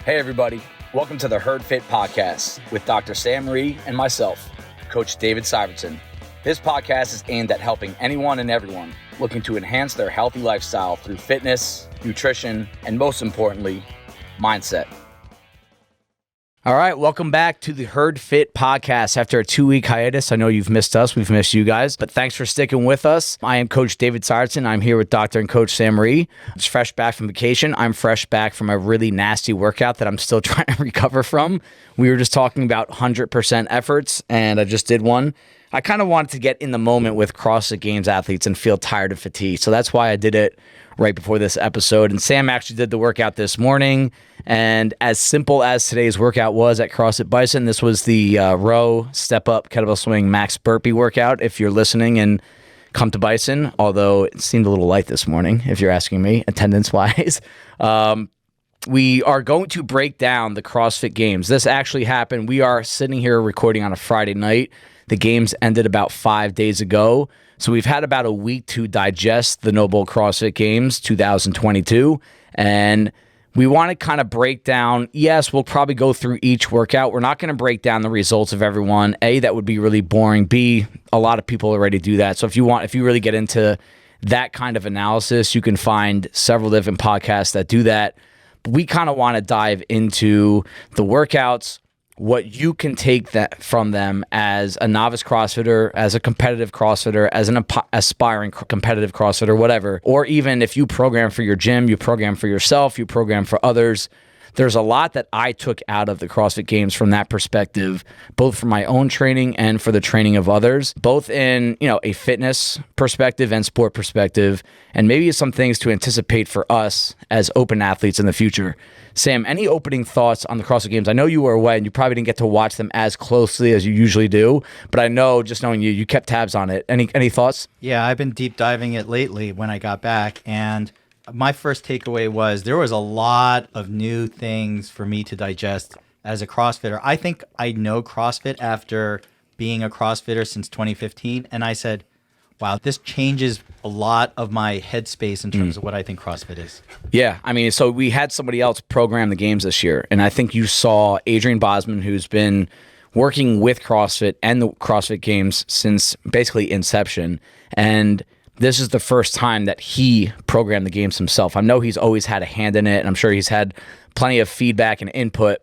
Hey everybody, welcome to the Herd Fit Podcast with Dr. Sam Rhee and myself, Coach David Syvertsen. This podcast is aimed at helping anyone and everyone looking to enhance their healthy lifestyle through fitness, nutrition, and most importantly, mindset. All right, welcome back to the Herd Fit Podcast. After a 2-week hiatus, I know you've missed us. We've missed you guys, but thanks for sticking with us. I am Coach David Syvertsen. I'm here with Dr. and Coach Sam Rhee. Just fresh back from vacation. I'm fresh back from a really nasty workout that I'm still trying to recover from. We were just talking about 100% efforts, and I just did one. I kind of wanted to get in the moment with CrossFit Games athletes and feel tired and fatigued. So that's why I did it right before this episode. And Sam actually did the workout this morning. And as simple as today's workout was at CrossFit Bison, this was the row, step up, kettlebell swing, max burpee workout. If you're listening and come to Bison, although it seemed a little light this morning, if you're asking me, attendance wise. We are going to break down the CrossFit Games. This actually happened. We are sitting here recording on a Friday night. The games ended about 5 days ago. So we've had about a week to digest the NOBULL CrossFit Games 2022. And we want to kind of break down, yes, we'll probably go through each workout. We're not going to break down the results of everyone. A, that would be really boring. B, a lot of people already do that. So if you really get into that kind of analysis, you can find several different podcasts that do that. But we kind of want to dive into the workouts, what you can take that from them as a novice CrossFitter, as a competitive CrossFitter, as an aspiring competitive CrossFitter, whatever. Or even if you program for your gym, you program for yourself, you program for others. There's a lot that I took out of the CrossFit Games from that perspective, both for my own training and for the training of others, both in, a fitness perspective and sport perspective, and maybe some things to anticipate for us as open athletes in the future. Sam, any opening thoughts on the CrossFit Games? I know you were away and you probably didn't get to watch them as closely as you usually do, but I know, just knowing you kept tabs on it. Any thoughts? Yeah, I've been deep diving it lately when I got back, and my first takeaway was there was a lot of new things for me to digest as a CrossFitter. I think I know CrossFit after being a CrossFitter since 2015, and I said, wow, this changes a lot of my headspace in terms of what I think CrossFit is. Yeah, so we had somebody else program the games this year, and I think you saw Adrian Bosman, who's been working with CrossFit and the CrossFit Games since basically inception, and this is the first time that he programmed the games himself. I know he's always had a hand in it, and I'm sure he's had plenty of feedback and input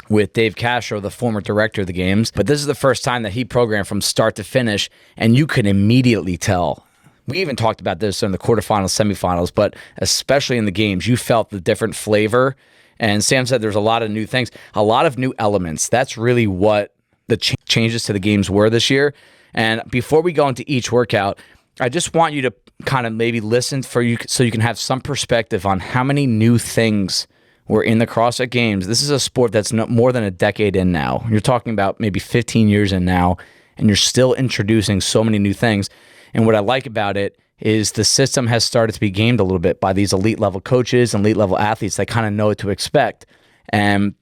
with Dave Castro, the former director of the games. But this is the first time that he programmed from start to finish, and you can immediately tell. We even talked about this in the quarterfinals, semifinals, but especially in the games, you felt the different flavor. And Sam said there's a lot of new things, a lot of new elements. That's really what the changes to the games were this year. And before we go into each workout, I just want you to kind of maybe listen so you can have some perspective on how many new things were in the CrossFit Games. This is a sport that's more than a decade in now. You're talking about maybe 15 years in now, and you're still introducing so many new things. And what I like about it is the system has started to be gamed a little bit by these elite level coaches and elite level athletes that kind of know what to expect. And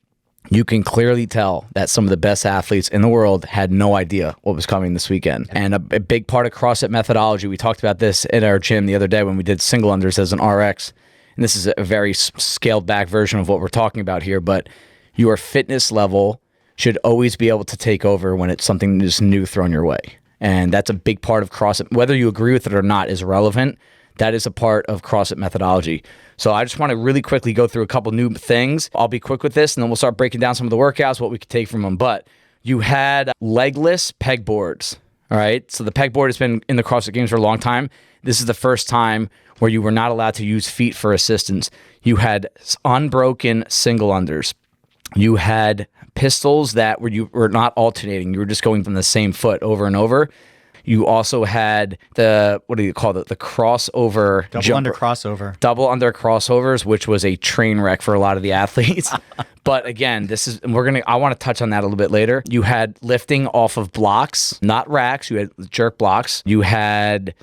you can clearly tell that some of the best athletes in the world had no idea what was coming this weekend. And a big part of CrossFit methodology, we talked about this in our gym the other day when we did single unders as an RX. And this is a very scaled back version of what we're talking about here, but your fitness level should always be able to take over when it's something just new thrown your way. And that's a big part of CrossFit. Whether you agree with it or not is irrelevant. That is a part of CrossFit methodology. So I just want to really quickly go through a couple new things. I'll be quick with this, and then we'll start breaking down some of the workouts, what we could take from them. But you had legless pegboards, all right? So the pegboard has been in the CrossFit Games for a long time. This is the first time where you were not allowed to use feet for assistance. You had unbroken single unders. You had pistols that you were not alternating. You were just going from the same foot over and over. You also had the crossover. Double under crossover. Double under crossovers, which was a train wreck for a lot of the athletes. But again, I want to touch on that a little bit later. You had lifting off of blocks, not racks. You had jerk blocks. You had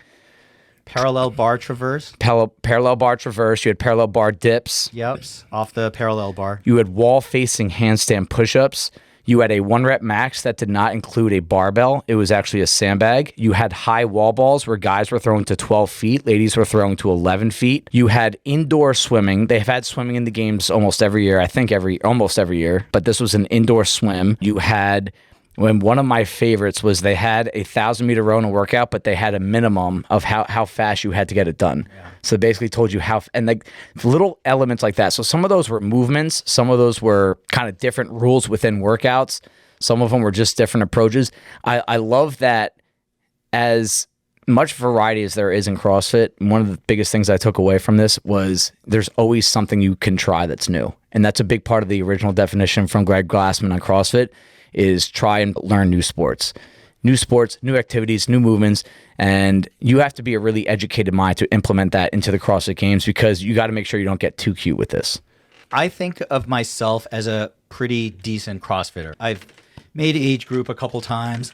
parallel bar traverse. Parallel bar traverse. You had parallel bar dips. Yep, off the parallel bar. You had wall facing handstand push-ups. You had a 1 rep max that did not include a barbell. It was actually a sandbag. You had high wall balls where guys were throwing to 12 feet. Ladies were throwing to 11 feet. You had indoor swimming. They've had swimming in the games almost every year. I think almost every year. But this was an indoor swim. You had... When one of my favorites was they had a 1,000-meter Rona workout, but they had a minimum of how fast you had to get it done. Yeah. So they basically told you and like little elements like that. So some of those were movements. Some of those were kind of different rules within workouts. Some of them were just different approaches. I love that as much variety as there is in CrossFit, one of the biggest things I took away from this was there's always something you can try that's new. And that's a big part of the original definition from Greg Glassman on CrossFit is try and learn new sports, new activities, new movements. And you have to be a really educated mind to implement that into the CrossFit Games because you got to make sure you don't get too cute with this. I think of myself as a pretty decent CrossFitter. I've made age group a couple times.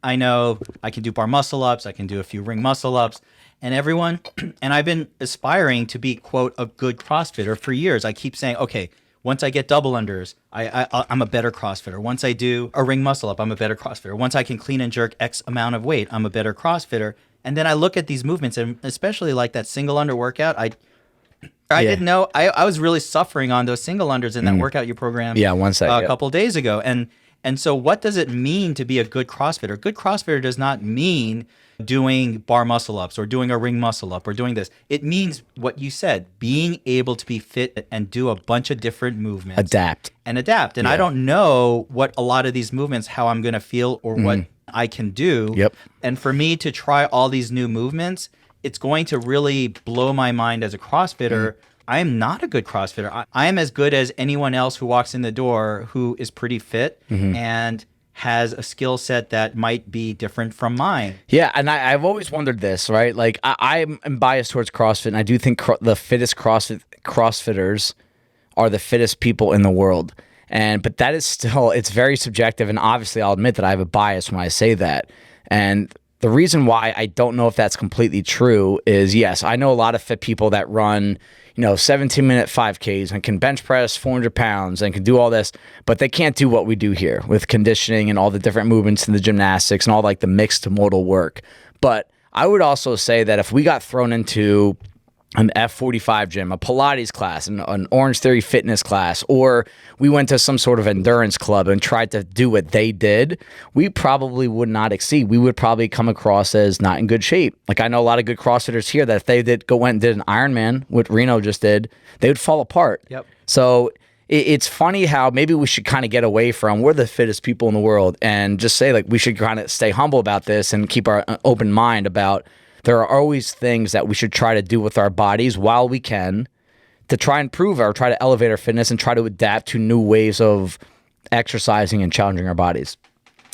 I know I can do bar muscle ups. I can do a few ring muscle ups and I've been aspiring to be, quote, a good CrossFitter for years. I keep saying, okay, once I get double unders, I'm a better CrossFitter. Once I do a ring muscle up, I'm a better CrossFitter. Once I can clean and jerk X amount of weight, I'm a better CrossFitter. And then I look at these movements, and especially like that single under workout, I didn't know. I was really suffering on those single unders in that workout you programmed a couple of days ago. And so what does it mean to be a good CrossFitter? Good CrossFitter does not mean doing bar muscle ups or doing a ring muscle up or doing this. It means what you said, being able to be fit and do a bunch of different movements. Adapt. And I don't know what a lot of these movements, how I'm going to feel or what I can do. Yep. And for me to try all these new movements, it's going to really blow my mind as a CrossFitter. I am not a good CrossFitter. I am as good as anyone else who walks in the door who is pretty fit and has a skill set that might be different from mine. Yeah, and I've always wondered this, right? Like I'm biased towards CrossFit, and I do think the fittest CrossFitters are the fittest people in the world. But that is still, it's very subjective, and obviously I'll admit that I have a bias when I say that. And the reason why I don't know if that's completely true is, yes, I know a lot of fit people that run 17-minute 5Ks and can bench press 400 pounds and can do all this, but they can't do what we do here with conditioning and all the different movements in the gymnastics and all like the mixed modal work. But I would also say that if we got thrown into an F45 gym, a Pilates class, an Orange Theory fitness class, or we went to some sort of endurance club and tried to do what they did, we probably would not exceed. We would probably come across as not in good shape. Like I know a lot of good CrossFitters here that if they went and did an Ironman, what Reno just did, they would fall apart. Yep. So it's funny how maybe we should kind of get away from we're the fittest people in the world and just say like we should kind of stay humble about this and keep our open mind about there are always things that we should try to do with our bodies while we can to try and improve or try to elevate our fitness and try to adapt to new ways of exercising and challenging our bodies.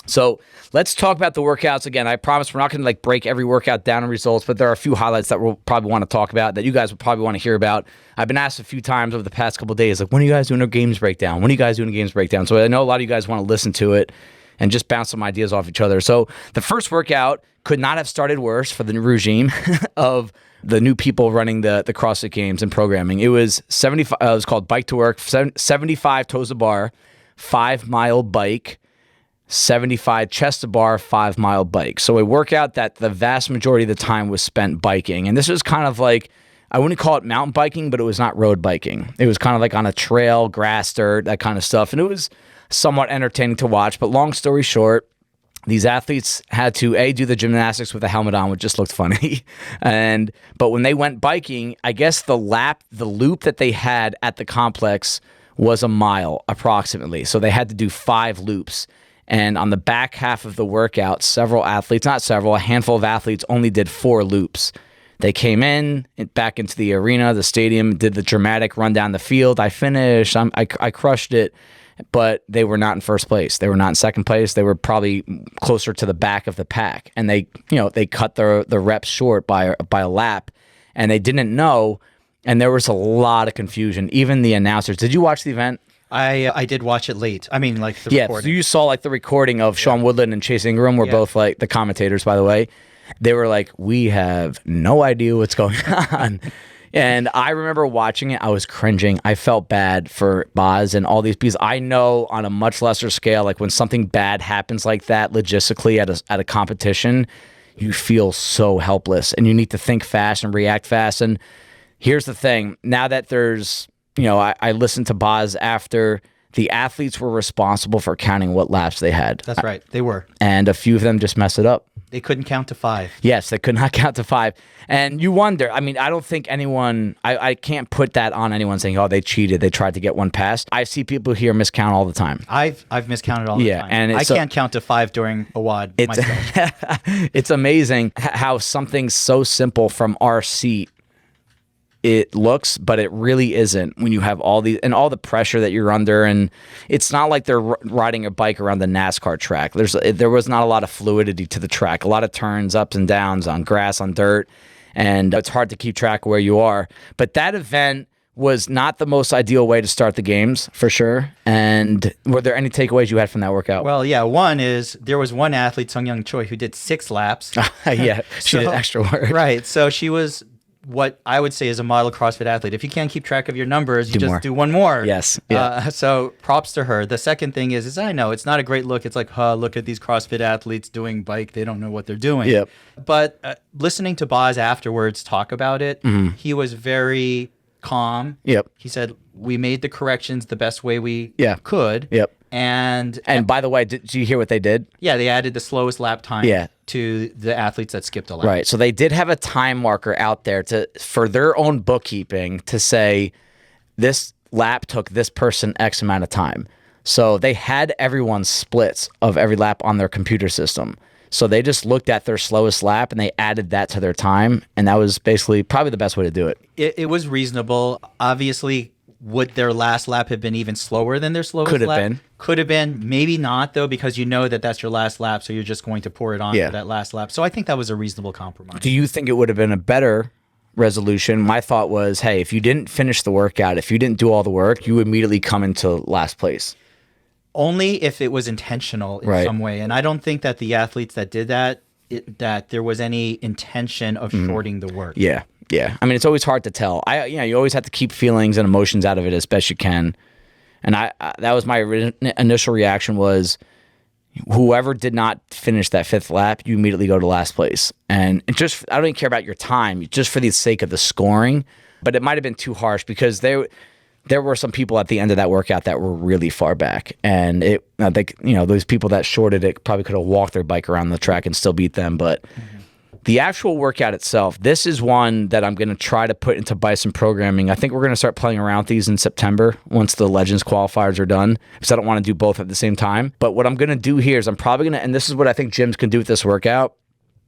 So let's talk about the workouts again. I promise we're not going to like break every workout down in results, but there are a few highlights that we'll probably want to talk about that you guys will probably want to hear about. I've been asked a few times over the past couple of days, like, when are you guys doing a games breakdown? When are you guys doing a games breakdown? So I know a lot of you guys want to listen to it and just bounce some ideas off each other. So the first workout could not have started worse for the regime of the new people running the CrossFit Games and programming. It was 75. It was called Bike to Work, 75 toes to bar, 5-mile bike, 75 chest to bar, 5-mile bike. So a workout that the vast majority of the time was spent biking. And this was kind of like, I wouldn't call it mountain biking, but it was not road biking. It was kind of like on a trail, grass, dirt, that kind of stuff. And it was somewhat entertaining to watch. But long story short, these athletes had to do the gymnastics with a helmet on, which just looked funny. But when they went biking, I guess the loop that they had at the complex was a mile approximately. So they had to do 5 loops. And on the back half of the workout, a handful of athletes only did 4 loops. They came back into the arena, the stadium, did the dramatic run down the field. I finished. I crushed it. But they were not in first place. They were not in second place. They were probably closer to the back of the pack. And they cut the reps short by a lap. And they didn't know. And there was a lot of confusion. Even the announcers. Did you watch the event? I did watch it late. I mean, like the recording. So you saw like the recording of Sean Woodland and Chase Ingram were both like the commentators, by the way. They were like, we have no idea what's going on. And I remember watching it. I was cringing. I felt bad for Boz and all these, because I know on a much lesser scale, like when something bad happens like that logistically at a competition, you feel so helpless and you need to think fast and react fast. And here's the thing. Now that there's, I listened to Boz after. The athletes were responsible for counting what laps they had. That's right. They were. And a few of them just mess it up. They couldn't count to 5. Yes, they could not count to 5. And you wonder, I don't think anyone, I can't put that on anyone saying, oh, they cheated, they tried to get one past. I see people here miscount all the time. I've miscounted all the time. And I can't count to 5 during a WOD myself. It's amazing how something so simple from our seat it looks, but it really isn't when you have all the pressure that you're under. And it's not like they're riding a bike around the NASCAR track. There was not a lot of fluidity to the track, a lot of turns, ups and downs on grass, on dirt, and it's hard to keep track of where you are. But that event was not the most ideal way to start the games, for sure. And were there any takeaways you had from that workout? Well, yeah. One is there was one athlete, Sungyoung Choi, who did 6 laps. Yeah, she did extra work. Right. So she was what I would say is a model CrossFit athlete. If you can't keep track of your numbers, you just do one more. Yes. Yeah. So props to her. The second thing is I know it's not a great look. It's like, look at these CrossFit athletes doing bike. They don't know what they're doing. Yep. But listening to Boz afterwards talk about it, he was very calm. Yep. He said, we made the corrections the best way we could. Yep. And by the way, did you hear what they did? Yeah, they added the slowest lap time to the athletes that skipped a lap. Right. So they did have a time marker out there for their own bookkeeping to say this lap took this person X amount of time. So they had everyone's splits of every lap on their computer system. So they just looked at their slowest lap and they added that to their time. And that was basically probably the best way to do it. It was reasonable. Obviously, would their last lap have been even slower than their slowest lap? Could have been. Maybe not, though, because you know that that's your last lap, so you're just going to pour it on for that last lap. So I think that was a reasonable compromise. Do you think it would have been a better resolution? My thought was, hey, if you didn't finish the workout, if you didn't do all the work, you immediately come into last place. Only if it was intentional in some way. And I don't think that the athletes that did that, that there was any intention of shorting the work. Yeah. Yeah. It's always hard to tell. You always have to keep feelings and emotions out of it as best you can. And that was my initial reaction was whoever did not finish that 5th lap, you immediately go to last place. And I don't even care about your time, just for the sake of the scoring. But it might have been too harsh because there were some people at the end of that workout that were really far back. And those people that shorted it probably could have walked their bike around the track and still beat them. But the actual workout itself, this is one that I'm going to try to put into Bison programming. I think we're going to start playing around with these in September once the Legends qualifiers are done, because I don't want to do both at the same time. But what I'm going to do here is I'm probably going to, and this is what I think gyms can do with this workout,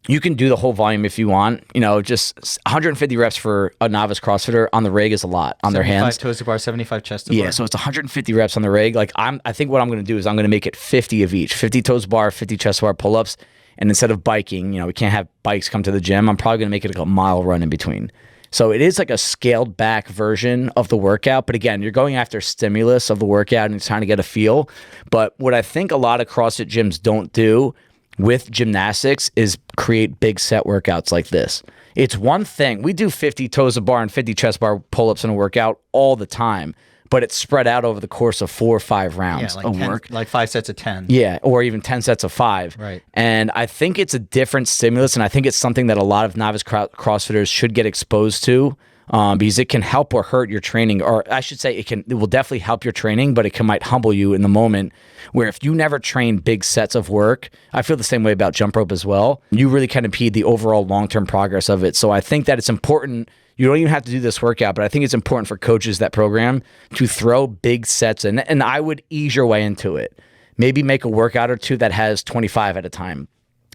you can do the whole volume if you want. Just 150 reps for a novice CrossFitter on the rig is a lot on their hands. 75 toes to bar, 75 chest to bar. Yeah, so it's 150 reps on the rig. I think what I'm going to do is I'm going to make it 50 of each. 50 toes to bar, 50 chest to bar pull-ups. And instead of biking, we can't have bikes come to the gym. I'm probably going to make it like a mile run in between. So it is like a scaled back version of the workout. But again, you're going after stimulus of the workout and you're trying to get a feel. But what I think a lot of CrossFit gyms don't do with gymnastics is create big set workouts like this. It's one thing. We do 50 toes to bar and 50 chest bar pull-ups in a workout all the time. But it's spread out over the course of 4 or 5 rounds of work. Like 5 sets of 10. Yeah, or even 10 sets of 5. Right. And I think it's a different stimulus, and I think it's something that a lot of novice CrossFitters should get exposed to because it can help or hurt your training. Or I should say it will definitely help your training, but it might humble you in the moment where if you never train big sets of work, I feel the same way about jump rope as well, you really kind of impede the overall long-term progress of it. So I think that it's important. You don't even have to do this workout, but I think it's important for coaches that program to throw big sets in, and I would ease your way into it. Maybe make a workout or two that has 25 at a time,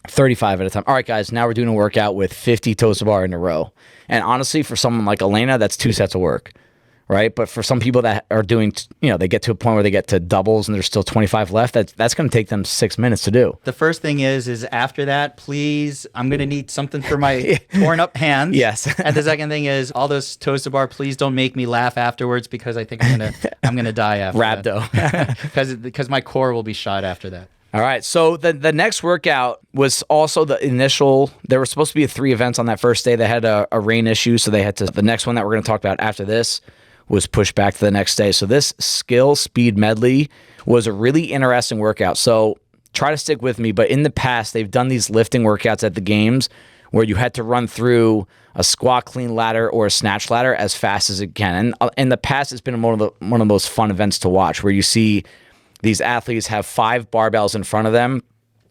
35 at a time. All right, guys, now we're doing a workout with 50 toes to bar in a row. And honestly, for someone like Elena, that's 2 sets of work, right? But for some people that are doing, they get to a point where they get to doubles and there's still 25 left, that's going to take them 6 minutes to do. The first thing is after that, please, I'm going to need something for my torn up hands. Yes. And the second thing is all those toes to bar, please don't make me laugh afterwards because I think I'm going to die after Rhabdo. because my core will be shot after that. All right. So the next workout was also the initial. There were supposed to be 3 events on that first day. They had a rain issue, so they had to. The next one that we're going to talk about after this was pushed back to the next day. So this skill speed medley was a really interesting workout. So try to stick with me. But in the past, they've done these lifting workouts at the games where you had to run through a squat clean ladder or a snatch ladder as fast as it can. And in the past, it's been one of the most fun events to watch, where you see these athletes have 5 barbells in front of them,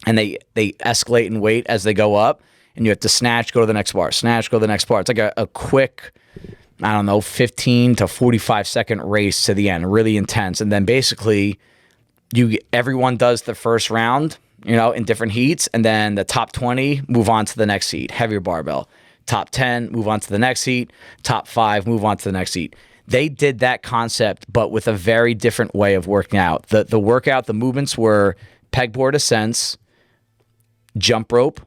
and they escalate in weight as they go up, and you have to snatch, go to the next bar, snatch, go to the next bar. It's like a quick, 15 to 45 second race to the end, really intense. And then basically, everyone does the first round, in different heats, and then the top 20 move on to the next heat, heavier barbell. Top 10 move on to the next heat. Top 5 move on to the next heat. They did that concept, but with a very different way of working out. The workout, the movements were pegboard ascents, jump rope,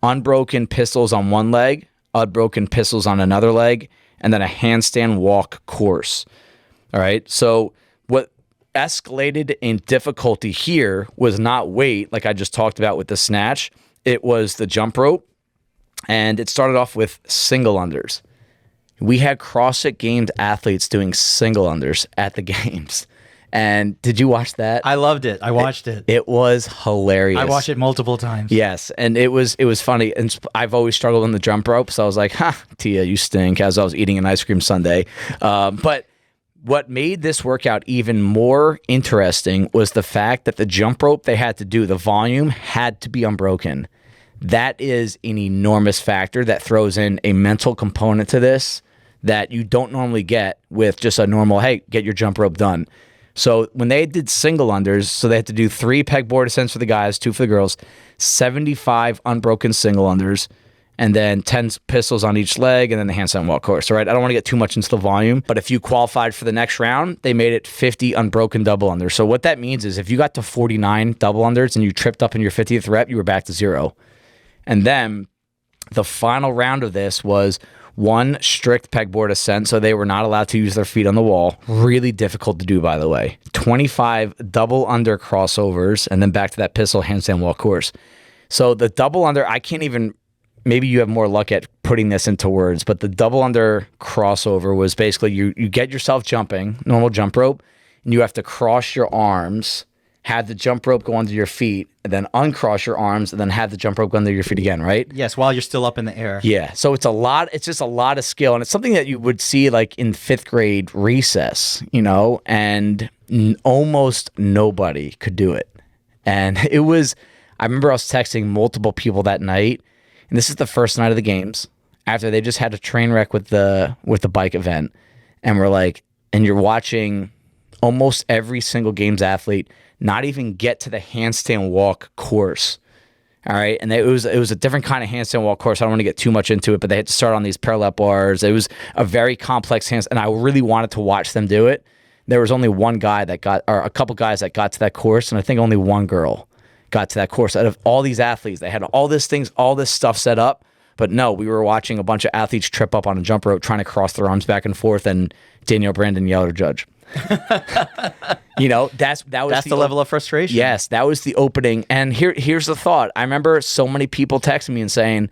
unbroken pistols on one leg, unbroken pistols on another leg, and then a handstand walk course. All right. So what escalated in difficulty here was not weight, like I just talked about with the snatch. It was the jump rope, and it started off with single unders. We had CrossFit Games athletes doing single unders at the games. And did you watch that? I loved it. I watched it. It was hilarious. I watched it multiple times. Yes, and it was funny. And I've always struggled in the jump rope, so I was like, Tia, you stink, as I was eating an ice cream sundae. But what made this workout even more interesting was the fact that the jump rope they had to do, the volume had to be unbroken. That is an enormous factor that throws in a mental component to this that you don't normally get with just a normal, hey, get your jump rope done. So when they did single unders, so they had to do 3 pegboard ascents for the guys, 2 for the girls, 75 unbroken single unders, and then 10 pistols on each leg, and then the handstand walk course. All right, I don't want to get too much into the volume, but if you qualified for the next round, they made it 50 unbroken double unders. So what that means is if you got to 49 double unders and you tripped up in your 50th rep, you were back to 0. And then the final round of this was 1 strict pegboard ascent, so they were not allowed to use their feet on the wall. Really difficult to do, by the way. 25 double under crossovers, and then back to that pistol handstand walk course. So the double under, I can't even, maybe you have more luck at putting this into words, but the double under crossover was basically you get yourself jumping, normal jump rope, and you have to cross your arms, have the jump rope go under your feet, and then uncross your arms, and then have the jump rope go under your feet again, right? Yes, while you're still up in the air. Yeah, so it's just a lot of skill, and it's something that you would see like in 5th grade recess, and almost nobody could do it. And I remember I was texting multiple people that night, and this is the first night of the games, after they just had a train wreck with the bike event, and we're like, and you're watching almost every single games athlete not even get to the handstand walk course. All right. And it was a different kind of handstand walk course. I don't want to get too much into it, but they had to start on these parallel bars. It was a very complex handstand, and I really wanted to watch them do it. There was only one guy or a couple guys that got to that course, and I think only one girl got to that course. Out of all these athletes, they had all this stuff set up, but no, we were watching a bunch of athletes trip up on a jump rope trying to cross their arms back and forth, and Danielle Brandon yelled at judge. That's the level of frustration. Yes, that was the opening. And here's the thought. I remember so many people texting me and saying,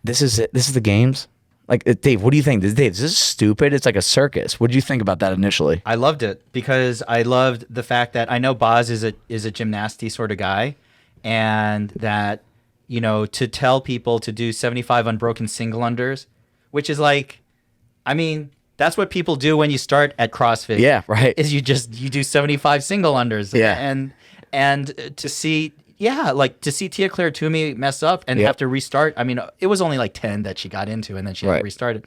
"This is it. This is the games." Like, Dave, what do you think? Dave, this is stupid. It's like a circus. What did you think about that initially? I loved it because I loved the fact that I know Boz is a gymnasty sort of guy, and that to tell people to do 75 unbroken single unders, which is like, I mean, that's what people do when you start at CrossFit. Yeah, right. Is you do 75 single unders. Yeah. And to see Tia Claire Toomey mess up and have to restart. I mean, it was only like 10 that she got into, and then she had to restart it.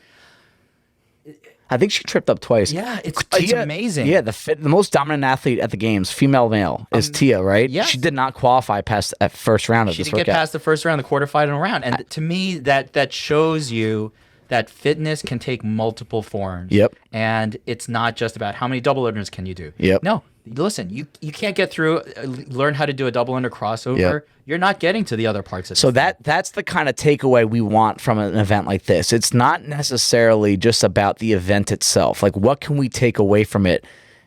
I think she tripped up twice. Yeah, it's amazing. Yeah, the most dominant athlete at the games, female male, is Tia, right? Yes. She did not qualify past that first round of this workout. She didn't get past the first round, the quarterfinal round. And to me, that shows you that fitness can take multiple forms. Yep. And it's not just about how many double unders can you do. Yep. No, listen, you can't get through, learn how to do a double under crossover. Yep. You're not getting to the other parts of it. So that's the kind of takeaway we want from an event like this. It's not necessarily just about the event itself. Like, what can we take away from it?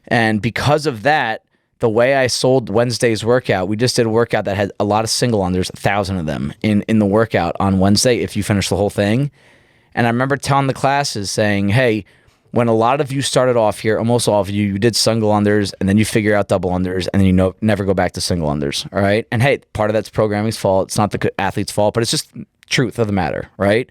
And because of that, the way I sold Wednesday's workout, we just did a workout that had a lot of single unders, 1,000 of them in the workout on Wednesday if you finish the whole thing. And I remember telling the classes saying, hey, when a lot of you started off here, almost all of you, you did single unders and then you figure out double unders and then you never go back to single unders, all right? And hey, part of that's programming's fault. It's not the athlete's fault, but it's just truth of the matter, right?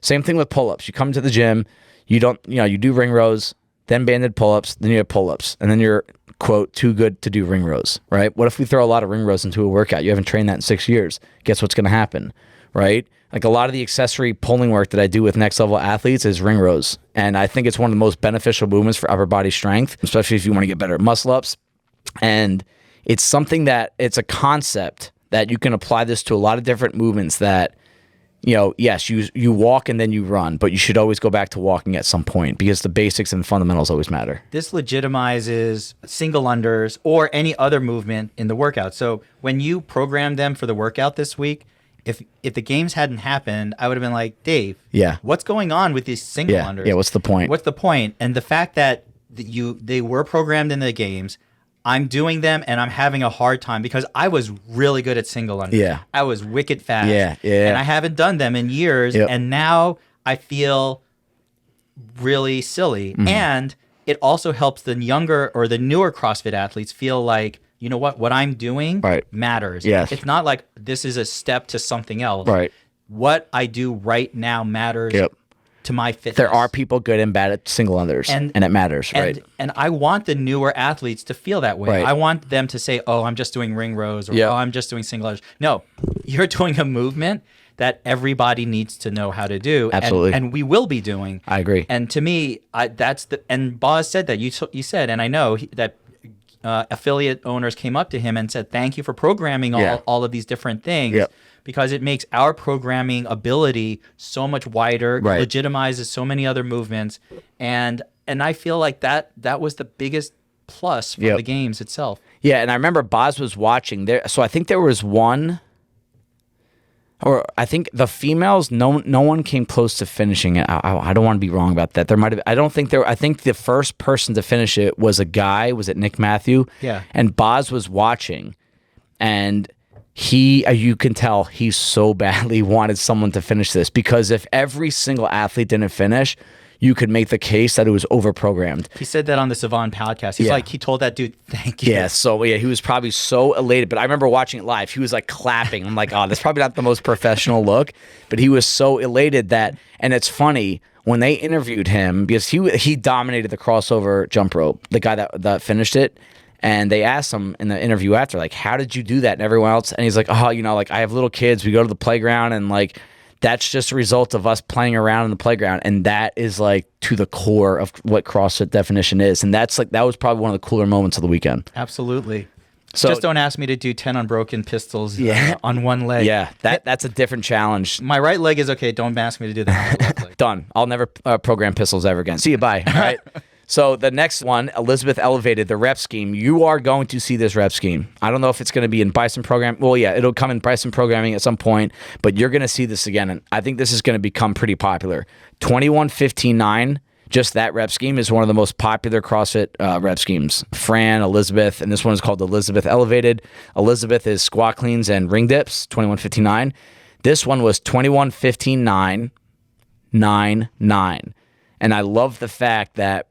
Same thing with pull-ups. You come to the gym, you do ring rows, then banded pull-ups, then you have pull-ups, and then you're, quote, too good to do ring rows, right? What if we throw a lot of ring rows into a workout? You haven't trained that in 6 years. Guess what's going to happen, right? Like a lot of the accessory pulling work that I do with next level athletes is ring rows. And I think it's one of the most beneficial movements for upper body strength, especially if you want to get better at muscle ups. And it's something that it's a concept that you can apply this to a lot of different movements that, yes, you walk and then you run, but you should always go back to walking at some point because the basics and fundamentals always matter. This legitimizes single unders or any other movement in the workout. So when you programmed them for the workout this week, if the games hadn't happened, I would have been like, Dave, what's going on with these single unders? Yeah, what's the point? What's the point? And the fact that they were programmed in the games, I'm doing them and I'm having a hard time because I was really good at single unders. Yeah. I was wicked fast. Yeah. And I haven't done them in years. Yep. And now I feel really silly. Mm-hmm. And it also helps the younger or the newer CrossFit athletes feel like, you know what I'm doing matters. Yes. It's not like this is a step to something else. Right. What I do right now matters to my fitness. There are people good and bad at single unders, and it matters, right? And I want the newer athletes to feel that way. Right. I want them to say, oh, I'm just doing ring rows, or oh, I'm just doing single unders. No, you're doing a movement that everybody needs to know how to do. Absolutely. And we will be doing. I agree. And to me, and Boz said that. You said, and I know that affiliate owners came up to him and said, thank you for programming all of these different things. Yep. Because it makes our programming ability so much wider, legitimizes so many other movements, and I feel like that was the biggest plus for the games itself. Yeah, and I remember Boz was watching there, so I think there was one, or I think the females, no one came close to finishing it. I don't want to be wrong about that. There might have. I think the first person to finish it was a guy. Was it Nick Matthew? Yeah. And Boz was watching, and you can tell he so badly wanted someone to finish this, because if every single athlete didn't finish, you could make the case that it was over-programmed. He said that on the Savon podcast. He's like, he told that dude, thank you. Yeah, so he was probably so elated. But I remember watching it live. He was like clapping. I'm like, oh, that's probably not the most professional look. But he was so elated that, and it's funny, when they interviewed him, because he dominated the crossover jump rope, the guy that finished it. And they asked him in the interview after, like, how did you do that? And everyone else, and he's like, oh, like, I have little kids. We go to the playground, and like, that's just a result of us playing around in the playground. And that is like to the core of what CrossFit definition is. And that was probably one of the cooler moments of the weekend. Absolutely. So just don't ask me to do 10 unbroken pistols on one leg. Yeah, that's a different challenge. My right leg is okay. Don't ask me to do that on my left leg. Done. I'll never program pistols ever again. See you. Bye. All right. So the next one, Elizabeth elevated the rep scheme. You are going to see this rep scheme. I don't know if it's going to be in Bison program. Well, yeah, it'll come in Bison programming at some point, but you're going to see this again. And I think this is going to become pretty popular. 21-15-9, just that rep scheme is one of the most popular CrossFit rep schemes. Fran, Elizabeth, and this one is called Elizabeth elevated. Elizabeth is squat cleans and ring dips, 21-15-9. This one was 21-15-9, 9-9. And I love the fact that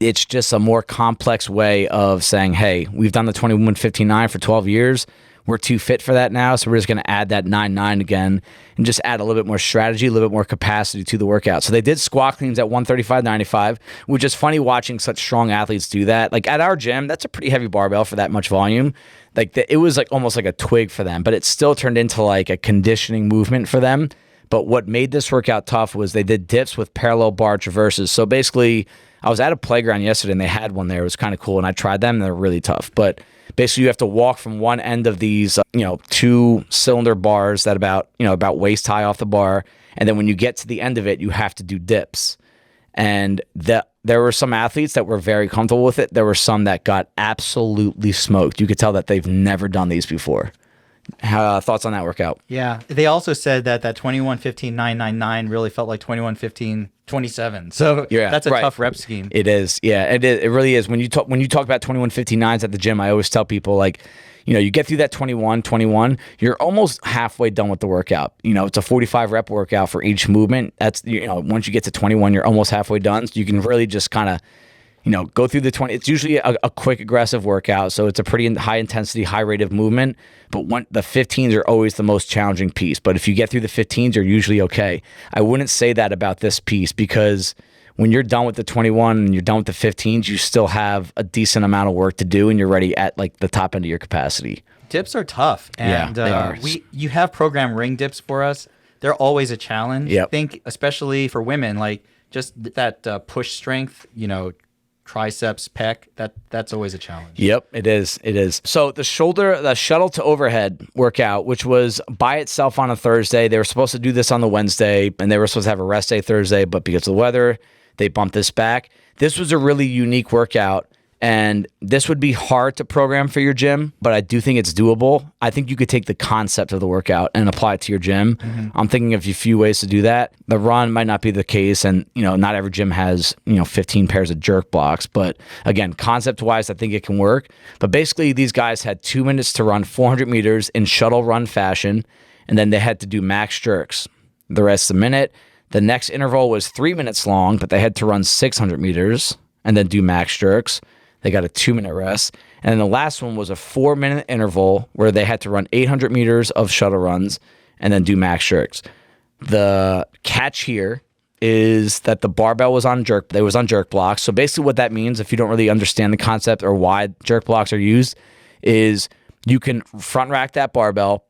it's just a more complex way of saying, hey, we've done the 21-15-9 for 12 years. We're too fit for that now, so we're just going to add that 9-9 again and just add a little bit more strategy, a little bit more capacity to the workout. So they did squat cleans at 135-95, which is funny watching such strong athletes do that. Like at our gym, that's a pretty heavy barbell for that much volume. Like it was like almost like a twig for them, but it still turned into like a conditioning movement for them. But what made this workout tough was they did dips with parallel bar traverses. So basically, I was at a playground yesterday and they had one there. It was kind of cool, and I tried them and they're really tough. But basically, you have to walk from one end of these, 2-cylinder bars that about waist high off the bar, and then when you get to the end of it, you have to do dips. And there were some athletes that were very comfortable with it. There were some that got absolutely smoked. You could tell that they've never done these before. Thoughts on that workout? Yeah. They also said that 21-15-999 really felt like 21-15-27. So that's a tough rep scheme. It is. Yeah, it really is. When you talk about 21-59s at the gym, I always tell people, like, you get through that 21, you're almost halfway done with the workout. It's a 45 rep workout for each movement. That's, once you get to 21, you're almost halfway done. So you can really just kind of, go through the 20. It's usually a quick, aggressive workout. So it's a pretty high intensity, high rate of movement. But the 15s are always the most challenging piece. But if you get through the 15s, you're usually okay. I wouldn't say that about this piece, because when you're done with the 21 and you're done with the 15s, you still have a decent amount of work to do, and you're ready at like the top end of your capacity. Dips are tough. And they are. You have programmed ring dips for us. They're always a challenge. Yep. I think, especially for women, like just that push strength, triceps, pec, that's always a challenge. Yep, it is. So the shuttle to overhead workout, which was by itself on a Thursday, they were supposed to do this on the Wednesday, and they were supposed to have a rest day Thursday, but because of the weather, they bumped this back. This was a really unique workout, and this would be hard to program for your gym, but I do think it's doable. I think you could take the concept of the workout and apply it to your gym. Mm-hmm. I'm thinking of a few ways to do that. The run might not be the case, and not every gym has 15 pairs of jerk blocks, but again, concept-wise, I think it can work. But basically, these guys had 2 minutes to run 400 meters in shuttle run fashion, and then they had to do max jerks the rest of the minute. The next interval was 3 minutes long, but they had to run 600 meters and then do max jerks. They got a 2-minute rest. And then the last one was a 4-minute interval where they had to run 800 meters of shuttle runs and then do max jerks. The catch here is that the barbell was on jerk blocks. So basically what that means, if you don't really understand the concept or why jerk blocks are used, is you can front rack that barbell,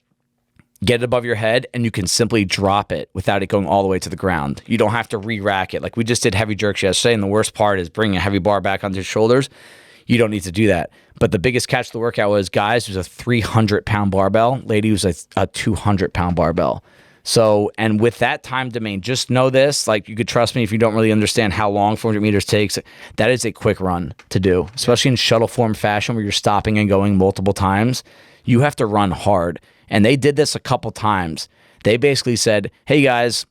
get it above your head, and you can simply drop it without it going all the way to the ground. You don't have to re-rack it. Like we just did heavy jerks yesterday, and the worst part is bringing a heavy bar back onto your shoulders. You don't need to do that. But the biggest catch of the workout was, guys, it was a 300-pound barbell. Lady was a 200-pound barbell. So, and with that time domain, just know this, like you could trust me if you don't really understand how long 400 meters takes, that is a quick run to do, especially in shuttle form fashion where you're stopping and going multiple times. You have to run hard. And they did this a couple times. They basically said, hey guys,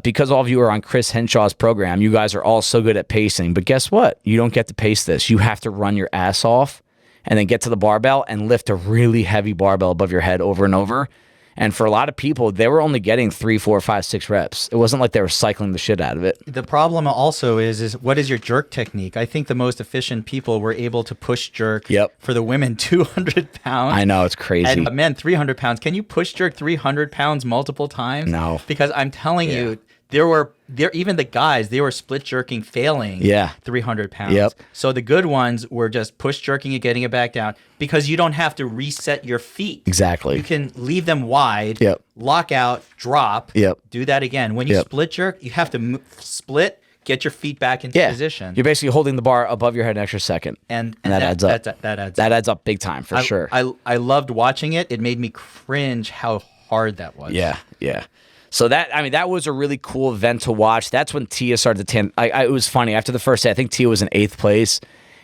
because all of you are on Chris Henshaw's program, you guys are all so good at pacing, but guess what? You don't get to pace this. You have to run your ass off and then get to the barbell and lift a really heavy barbell above your head over and over. And for a lot of people, they were only getting 3, 4, 5, 6 reps. It wasn't like they were cycling the shit out of it. The problem also is what is your jerk technique? I think the most efficient people were able to push jerk for the women 200 pounds. I know, it's crazy. And men 300 pounds. Can you push jerk 300 pounds multiple times? No. Because I'm telling you, even the guys, they were split jerking, failing 300 pounds. Yep. So the good ones were just push jerking and getting it back down because you don't have to reset your feet. Exactly. You can leave them wide, lock out, drop, do that again. When you split jerk, you have to split, get your feet back into position. You're basically holding the bar above your head an extra second. And that adds up. That adds up big time for sure. I loved watching it. It made me cringe how hard that was. Yeah. So that was a really cool event to watch. That's when Tia started to it was funny. After the first day, I think Tia was in 8th place,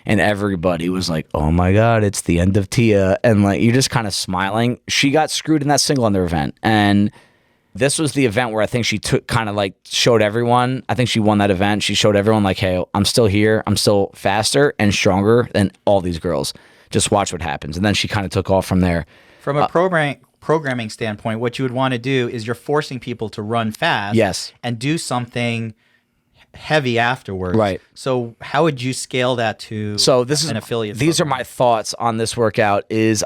and everybody was like, oh my God, it's the end of Tia. And like, you're just kind of smiling. She got screwed in that single under event. And this was the event where I think she showed everyone. I think she won that event. She showed everyone like, hey, I'm still here. I'm still faster and stronger than all these girls. Just watch what happens. And then she kind of took off from there. From a programming standpoint, what you would want to do is you're forcing people to run fast and do something heavy afterwards. Right. So how would you scale that to an affiliate These are my thoughts on this workout is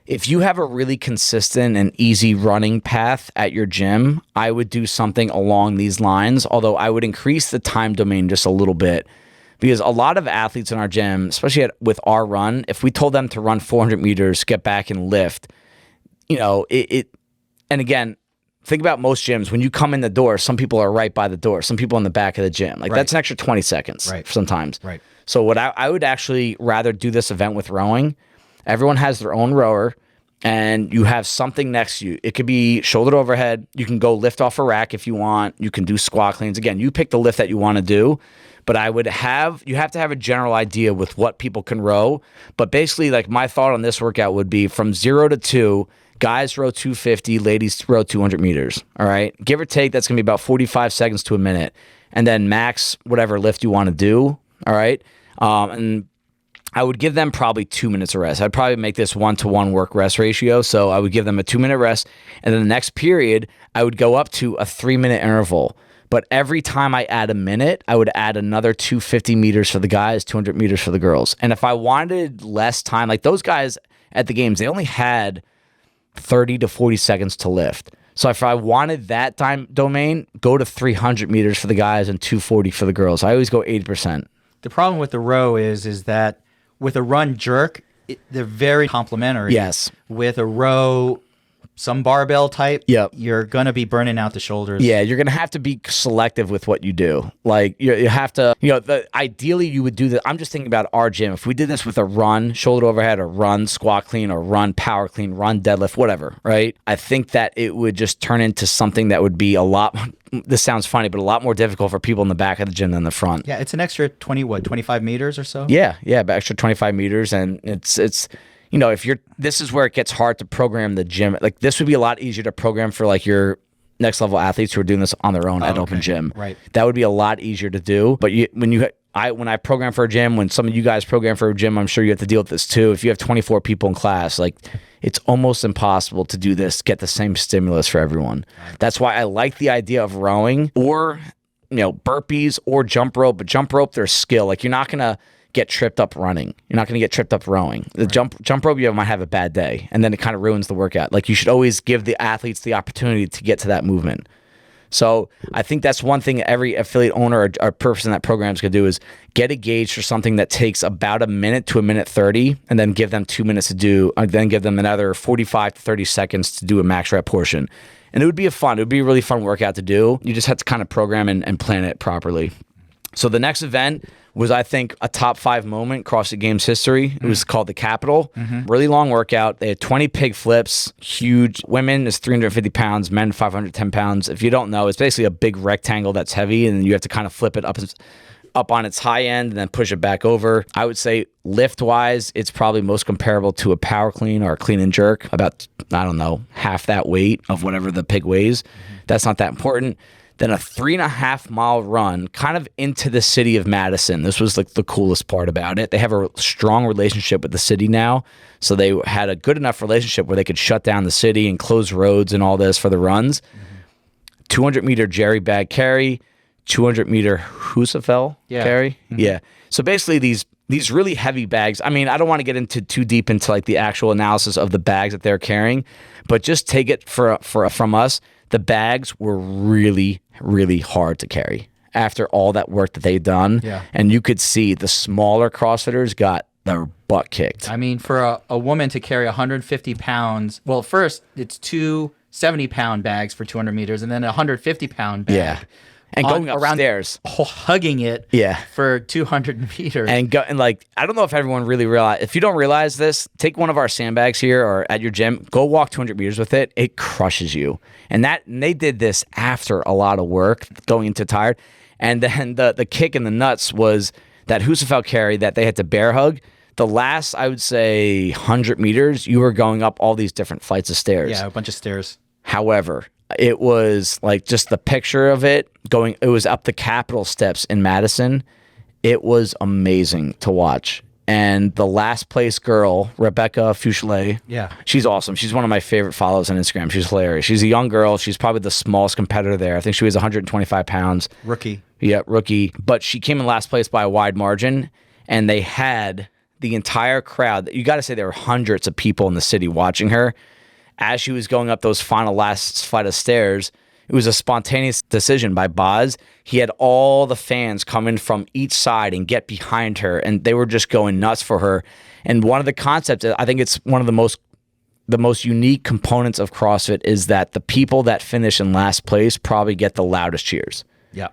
if you have a really consistent and easy running path at your gym, I would do something along these lines, although I would increase the time domain just a little bit. Because a lot of athletes in our gym, especially with our run, if we told them to run 400 meters, get back and lift, and again, think about most gyms. When you come in the door, some people are right by the door, some people in the back of the gym. That's an extra 20 seconds sometimes. Right. So what I would actually rather do this event with rowing. Everyone has their own rower, and you have something next to you. It could be shoulder to overhead. You can go lift off a rack if you want. You can do squat cleans. Again, you pick the lift that you want to do. But you have to have a general idea with what people can row. But basically, like my thought on this workout would be from 0 to 2, guys row 250, ladies row 200 meters. All right. Give or take, that's going to be about 45 seconds to a minute. And then max whatever lift you want to do. All right. And I would give them probably 2 minutes of rest. I'd probably make this 1-to-1 work rest ratio. So I would give them a 2-minute rest. And then the next period, I would go up to a 3-minute interval. But every time I add a minute, I would add another 250 meters for the guys, 200 meters for the girls. And if I wanted less time, like those guys at the games, they only had 30 to 40 seconds to lift. So if I wanted that time domain, go to 300 meters for the guys and 240 for the girls. I always go 80%. The problem with the row is that with a run jerk, they're very complementary. Yes. With a row, some barbell type, yep, you're going to be burning out the shoulders. Yeah, you're going to have to be selective with what you do. Like, you have to, ideally you would do that. I'm just thinking about our gym. If we did this with a run, shoulder overhead, or run, squat clean, or run, power clean, run, deadlift, whatever, right? I think that it would just turn into something that would be a lot, this sounds funny, but a lot more difficult for people in the back of the gym than the front. Yeah, it's an extra 25 meters or so? Yeah, extra 25 meters. And it's this is where it gets hard to program the gym. Like this would be a lot easier to program for like your next level athletes who are doing this on their own at open gym. Right. That would be a lot easier to do. But when I program for a gym, when some of you guys program for a gym, I'm sure you have to deal with this too. If you have 24 people in class, like it's almost impossible to do this, get the same stimulus for everyone. That's why I like the idea of rowing or, burpees or jump rope. But jump rope, there's skill. Like you're not going to get tripped up running. You're not going to get tripped up rowing. The jump rope, you might have a bad day, and then it kind of ruins the workout. Like you should always give the athletes the opportunity to get to that movement. So I think that's one thing every affiliate owner or person that programs could do is get a gauge for something that takes about a minute to a minute 30, and then give them 2 minutes to do, then give them another 45 to 30 seconds to do a max rep portion. And it would be a really fun workout to do. You just have to kind of program and plan it properly. So the next event was, I think, a top 5 moment CrossFit Games history. It was called the Capitol. Really long workout. They had 20 pig flips, huge. Women is 350 pounds, men 510 pounds. If you don't know, it's basically a big rectangle that's heavy, and you have to kind of flip it up on its high end and then push it back over. I would say lift-wise, it's probably most comparable to a power clean or a clean and jerk, about, half that weight of whatever the pig weighs. That's not that important. Then a 3.5 mile run kind of into the city of Madison. This was like the coolest part about it. They have a strong relationship with the city now. So they had a good enough relationship where they could shut down the city and close roads and all this for the runs. 200 meter jerry bag carry, 200 meter Husafel carry. Yeah. So basically these really heavy bags. I mean, I don't want to get into too deep into like the actual analysis of the bags that they're carrying, but just take it from us. The bags were really, really hard to carry after all that work that they'd done. Yeah. And you could see the smaller CrossFitters got their butt kicked. I mean, for a woman to carry 150 pounds, well, first it's 2 70-pound bags for 200 meters and then a 150-pound bag. Yeah. And going upstairs. Hugging it for 200 meters. And I don't know if everyone really realize. If you don't realize this, take one of our sandbags here or at your gym, go walk 200 meters with it. It crushes you. And they did this after a lot of work, going into tired. And then the kick in the nuts was that Husafel carry that they had to bear hug. The last, I would say, 100 meters, you were going up all these different flights of stairs. Yeah, a bunch of stairs. However, it was like just the picture of it it was up the Capitol steps in Madison. It was amazing to watch. And the last place girl, Rebecca Fuchelet, she's awesome. She's one of my favorite follows on Instagram. She's hilarious. She's a young girl. She's probably the smallest competitor there. I think she weighs 125 pounds. Rookie. Yeah, rookie. But she came in last place by a wide margin, and they had the entire crowd. You got to say there were hundreds of people in the city watching her. As she was going up those final last flight of stairs, it was a spontaneous decision by Boz. He had all the fans come in from each side and get behind her, and they were just going nuts for her. And one of the concepts, I think it's one of the most unique components of CrossFit, is that the people that finish in last place probably get the loudest cheers. Yeah.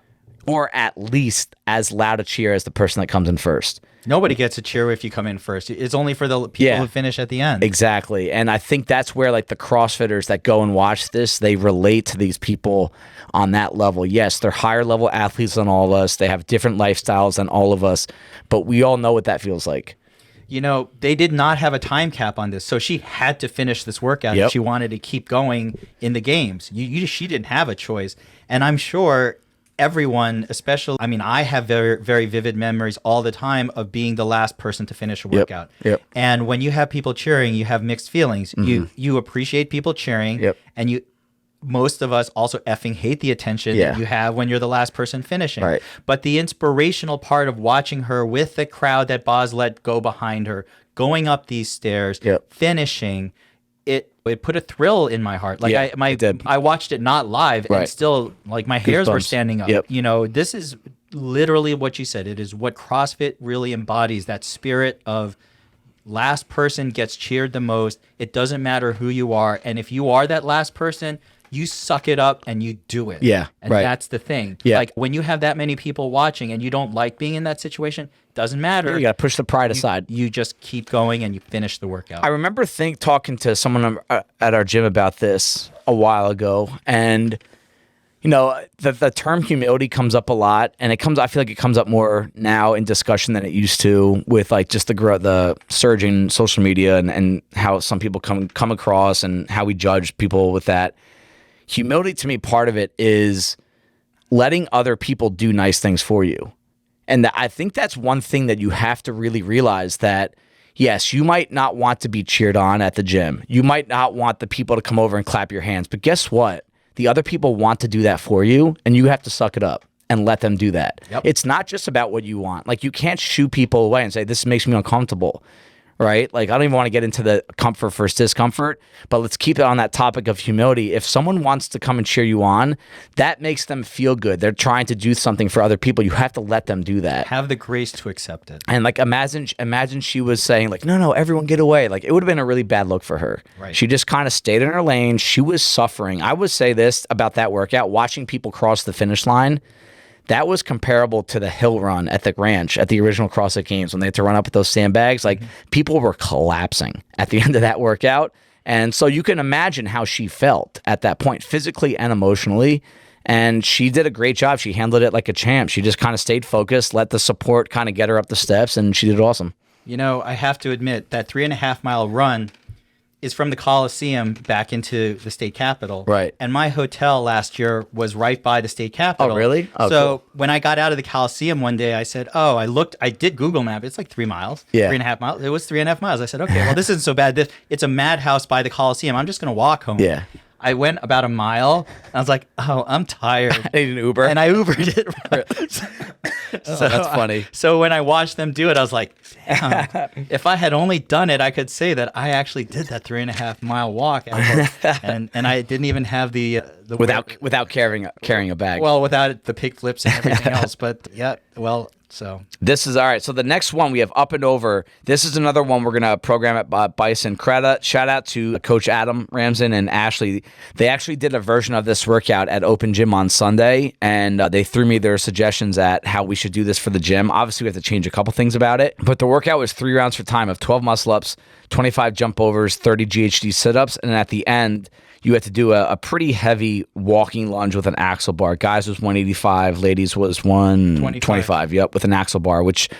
or at least as loud a cheer as the person that comes in first. Nobody gets a cheer if you come in first. It's only for the people who finish at the end. Exactly. And I think that's where like the CrossFitters that go and watch this, they relate to these people on that level. Yes, they're higher level athletes than all of us. They have different lifestyles than all of us, but we all know what that feels like. You know, they did not have a time cap on this, so she had to finish this workout if she wanted to keep going in the games. She didn't have a choice. And I'm sure everyone, especially, I mean, I have very, very vivid memories all the time of being the last person to finish a workout. And when you have people cheering, you have mixed feelings. You appreciate people cheering, and most of us also effing hate the attention that you have when you're the last person finishing. Right. But the inspirational part of watching her with the crowd that Boz let go behind her, going up these stairs, finishing, it put a thrill in my heart. Like I watched it not live, and still like my hairs were standing up. You know, this is literally what you said. It is what CrossFit really embodies, that spirit of last person gets cheered the most. It doesn't matter who you are. And if you are that last person, you suck it up and you do it. And that's the thing. Like when you have that many people watching and you don't like being in that situation, doesn't matter. You got to push the pride aside. You just keep going and you finish the workout. I remember talking to someone at our gym about this a while ago, and you know, the term humility comes up a lot, and I feel like it comes up more now in discussion than it used to, with like just the surge in social media and how some people come across and how we judge people with that. Humility, to me, part of it is letting other people do nice things for you. And I think that's one thing that you have to really realize, that yes, you might not want to be cheered on at the gym. You might not want the people to come over and clap your hands. But guess what? The other people want to do that for you, and you have to suck it up and let them do that. It's not just about what you want. Like, you can't shoo people away and say, this makes me uncomfortable. Right? Like, I don't even want to get into the comfort versus discomfort, but let's keep it on that topic of humility. If someone wants to come and cheer you on, that makes them feel good. They're trying to do something for other people. You have to let them do that. Have the grace to accept it. And like, imagine she was saying like, no, everyone get away. Like, it would have been a really bad look for her. She just kind of stayed in her lane. She was suffering. I would say this about that workout, watching people cross the finish line, that was comparable to the hill run at the ranch at the original CrossFit Games when they had to run up with those sandbags. Like, people were collapsing at the end of that workout. And so you can imagine how she felt at that point, physically and emotionally. And she did a great job. She handled it like a champ. She just kind of stayed focused, let the support kind of get her up the steps, and she did awesome. You know, I have to admit that 3.5 mile run is from the Coliseum back into the state capitol. And my hotel last year was right by the state capitol. Oh, really? Oh, so when I got out of the Coliseum one day, I said, I did Google Map. It's like 3 miles, 3.5 miles. It was 3.5 miles. I said, okay, well, this isn't so bad. It's a madhouse by the Coliseum. I'm just going to walk home. I went about a mile. And I was like, oh, I'm tired. I need an Uber. And I Ubered it. So that's funny. So when I watched them do it, I was like, damn, if I had only done it, I could say that I actually did that 3.5 mile walk. and I didn't even have the without carrying a bag. Well, without the pig flips and everything else. But yeah, well, so this is all right. So the next one we have Up and Over. This is another one we're gonna program at Bison. Shout out to Coach Adam Ramsden and Ashley. They actually did a version of this workout at Open Gym on Sunday, and they threw me their suggestions at how we should do this for the gym. Obviously, we have to change a couple things about it, but the workout was 3 rounds for time of 12 muscle ups, 25 jump overs, 30 GHD sit-ups, and at the end, you had to do a pretty heavy walking lunge with an axle bar. Guys was 185, ladies was 125. Yep, with an axle bar, which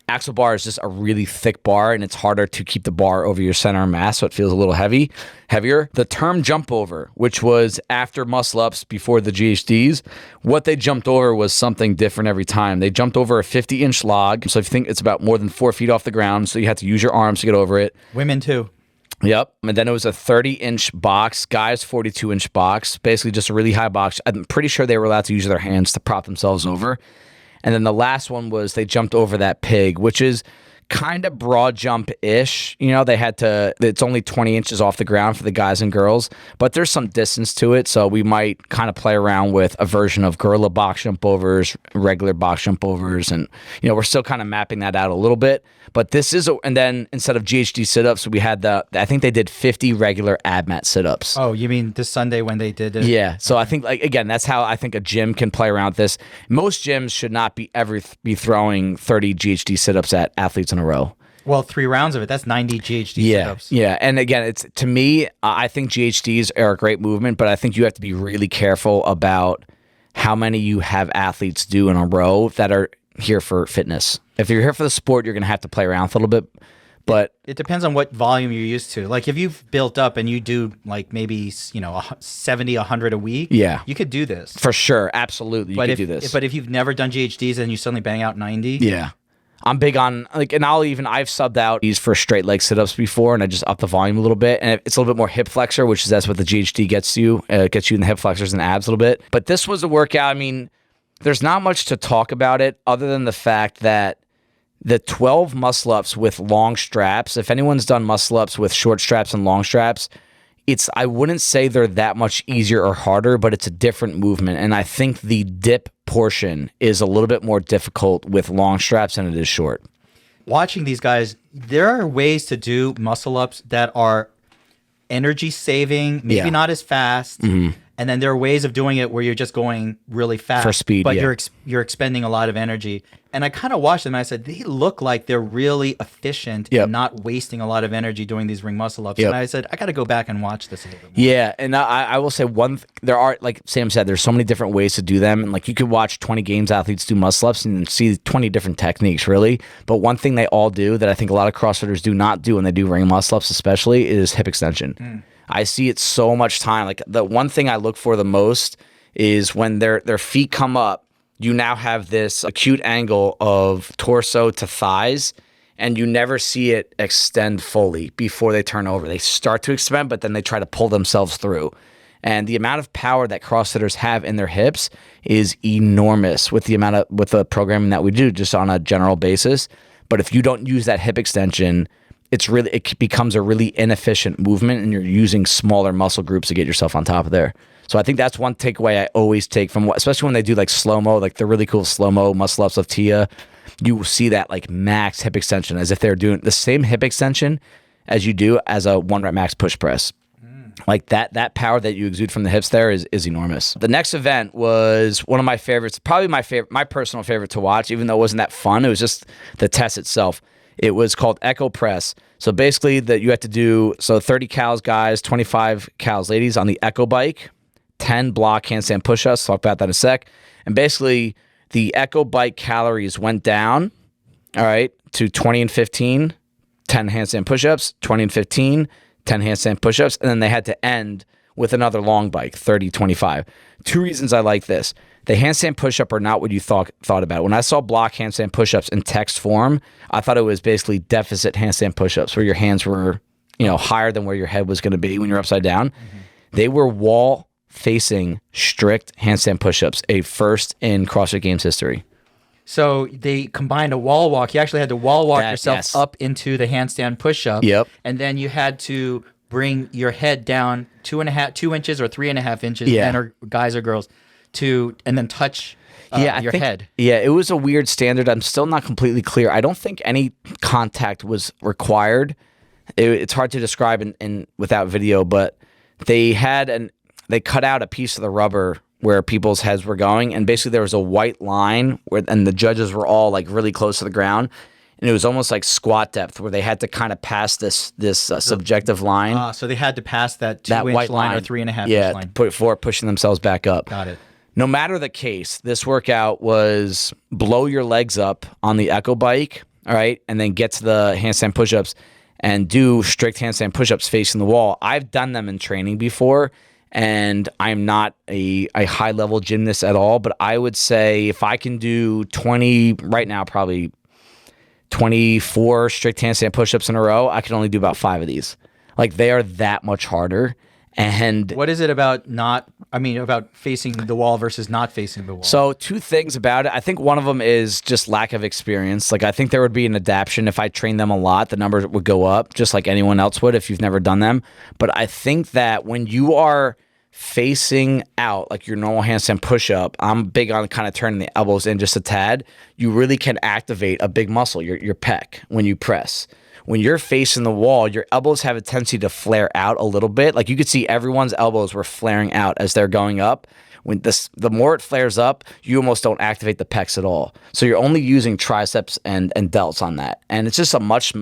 axle bar is just a really thick bar, and it's harder to keep the bar over your center of mass, so it feels a little heavier. The term jump over, which was after muscle ups, before the GHDs, what they jumped over was something different every time. They jumped over a 50-inch log, so if you think it's about more than 4 feet off the ground, so you had to use your arms to get over it. Women too. Yep. And then it was a 30-inch box, guys 42-inch box, basically just a really high box. I'm pretty sure they were allowed to use their hands to prop themselves over. And then the last one was they jumped over that pig, which is kind of broad jump-ish. They had to, it's only 20 inches off the ground for the guys and girls, but there's some distance to it. So we might kind of play around with a version of gorilla box jump overs, regular box jump overs. And, we're still kind of mapping that out a little bit. But this is, and then instead of GHD sit-ups, we had I think they did 50 regular ab mat sit-ups. Oh, you mean this Sunday when they did it? Yeah. So I think, again, that's how I think a gym can play around with this. Most gyms should not be be throwing 30 GHD sit-ups at athletes in a row. Well, 3 rounds of it, that's 90 GHD sit-ups. Yeah. And again, to me, I think GHDs are a great movement, but I think you have to be really careful about how many you have athletes do in a row that are here for fitness. If you're here for the sport, you're going to have to play around with a little bit. But it depends on what volume you're used to. Like if you've built up and you do like maybe 70, 100 a week, you could do this. For sure, absolutely, you could do this. But if you've never done GHDs and you suddenly bang out 90, I'm big on and I've subbed out these for straight leg sit-ups before, and I just up the volume a little bit, and it's a little bit more hip flexor, that's what the GHD gets you. Gets you in the hip flexors and abs a little bit. But this was a workout. I mean, there's not much to talk about it other than the fact that the 12 muscle-ups with long straps, if anyone's done muscle-ups with short straps and long straps, I wouldn't say they're that much easier or harder, but it's a different movement. And I think the dip portion is a little bit more difficult with long straps than it is short. Watching these guys, there are ways to do muscle-ups that are energy saving, maybe not as fast. Mm-hmm. And then there are ways of doing it where you're just going really fast for speed, but you're expending a lot of energy. And I kind of watched them and I said, they look like they're really efficient and not wasting a lot of energy doing these ring muscle ups. And I said, I got to go back and watch this a little bit more. Yeah, and I will say there are, like Sam said, there's so many different ways to do them. And like you could watch 20 games athletes do muscle ups and see 20 different techniques, really. But one thing they all do that I think a lot of CrossFitters do not do when they do ring muscle ups especially is hip extension. I see it so much time. Like the one thing I look for the most is when their feet come up, you now have this acute angle of torso to thighs, and you never see it extend fully before they turn over. They start to expand, but then they try to pull themselves through. And the amount of power that CrossFitters have in their hips is enormous with the programming that we do just on a general basis. But if you don't use that hip extension, it becomes a really inefficient movement, and you're using smaller muscle groups to get yourself on top of there. So I think that's one takeaway I always take from especially when they do like slow-mo, like the really cool slow-mo muscle-ups of Tia, you will see that like max hip extension as if they're doing the same hip extension as you do as a 1-rep max push press. Like that power that you exude from the hips there is enormous. The next event was one of my favorites, probably my personal favorite to watch, even though it wasn't that fun. It was just the test itself. It was called Echo Press. So basically you had to do 30 cals guys, 25 cals ladies on the Echo bike, 10 block handstand push-ups. Talk about that in a sec. And basically the Echo bike calories went down, all right, to 20 and 15, 10 handstand push-ups, 20 and 15, 10 handstand push-ups, and then they had to end with another long bike, 30, 25. 2 reasons I like this. The handstand push-up are not what you thought about. When I saw block handstand push-ups in text form, I thought it was basically deficit handstand push-ups where your hands were, higher than where your head was going to be when you're upside down. Mm-hmm. They were wall-facing strict handstand push-ups, a first in CrossFit Games history. So they combined a wall walk. You actually had to wall walk yourself up into the handstand push-up. Yep. And then you had to bring your head down 2 inches or 3.5 inches, men or guys or girls, and then touch your head. Yeah, it was a weird standard. I'm still not completely clear. I don't think any contact was required. It's hard to describe in without video, but they cut out a piece of the rubber where people's heads were going, and basically there was a white line and the judges were all like really close to the ground. And it was almost like squat depth where they had to kind of pass this subjective line. So they had to pass that 2-inch line or 3.5 inch line. Before pushing themselves back up. Got it. No matter the case, this workout was blow your legs up on the Echo bike, all right, and then get to the handstand push-ups and do strict handstand push-ups facing the wall. I've done them in training before, and I'm not a high-level gymnast at all, but I would say if I can do 20, right now probably 24 strict handstand push-ups in a row, I can only do about 5 of these. Like, they are that much harder. And What is it about about facing the wall versus not facing the wall? so two things about it. I think one of them is just lack of experience. Like I think there would be an adaptation if I trained them a lot, the numbers would go up just like anyone else would if you've never done them. But I think that when you are facing out like your normal handstand push-up, I'm big on kind of turning the elbows in just a tad. You really can activate a big muscle, your pec, when you press. When you're facing the wall, your elbows have a tendency to flare out a little bit. Like you could see everyone's elbows were flaring out as they're going up. The more it flares up, you almost don't activate the pecs at all. So you're only using triceps and delts on that. And it's just a much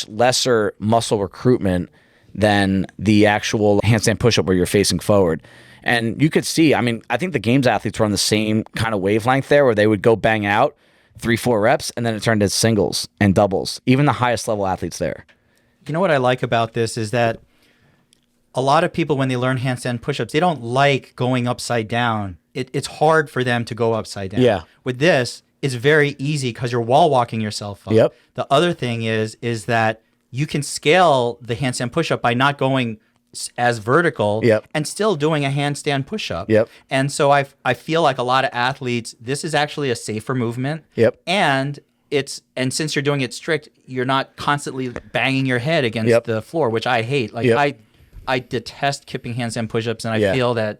lesser muscle recruitment than the actual handstand push-up where you're facing forward. And you could see, I think the games athletes were on the same kind of wavelength there where they would go bang out 3-4 reps, and then it turned into singles and doubles, even the highest level athletes there. You know what I like about this is that a lot of people, when they learn handstand push-ups, they don't like going upside down. It's hard for them to go upside down. Yeah. With this, it's very easy because you're wall walking yourself up. Yep. The other thing is that you can scale the handstand push-up by not going as vertical Yep. and still doing a handstand push-up. Yep. And so I feel like a lot of athletes, this is actually a safer movement. Yep. And since you're doing it strict, you're not constantly banging your head against Yep. the floor, which I hate. Like Yep. I detest kipping handstand push-ups, and I Yeah. feel that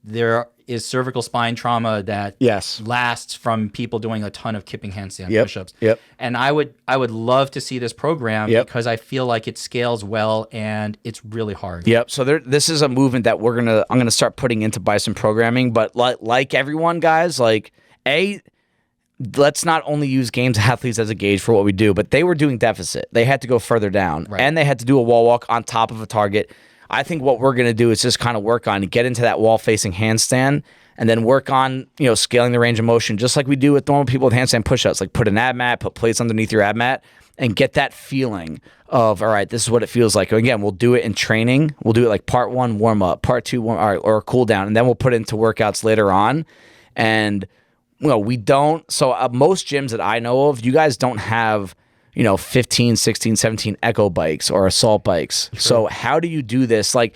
there is cervical spine trauma that Yes. lasts from people doing a ton of kipping handstand Yep. push-ups. Yep. And I would love to see this program Yep. because I feel like it scales well and it's really hard. Yep. So this is a movement that I'm gonna start putting into Bison programming. But like everyone, guys, let's not only use games athletes as a gauge for what we do, but they were doing deficit. They had to go further down, Right. and they had to do a wall walk on top of a target. I think what we're going to do is just kind of work on get into that wall-facing handstand and then work on, scaling the range of motion just like we do with normal people with handstand push-ups. Like put an ab mat, put plates underneath your ab mat, and get that feeling of, all right, this is what it feels like. Again, we'll do it in training. We'll do it like part 1, warm-up, part 2, all right, or cool down, and then we'll put it into workouts later on. And, we don't. So most gyms that I know of, you guys don't have 15, 16, 17 echo bikes or assault bikes. Sure. So how do you do this? I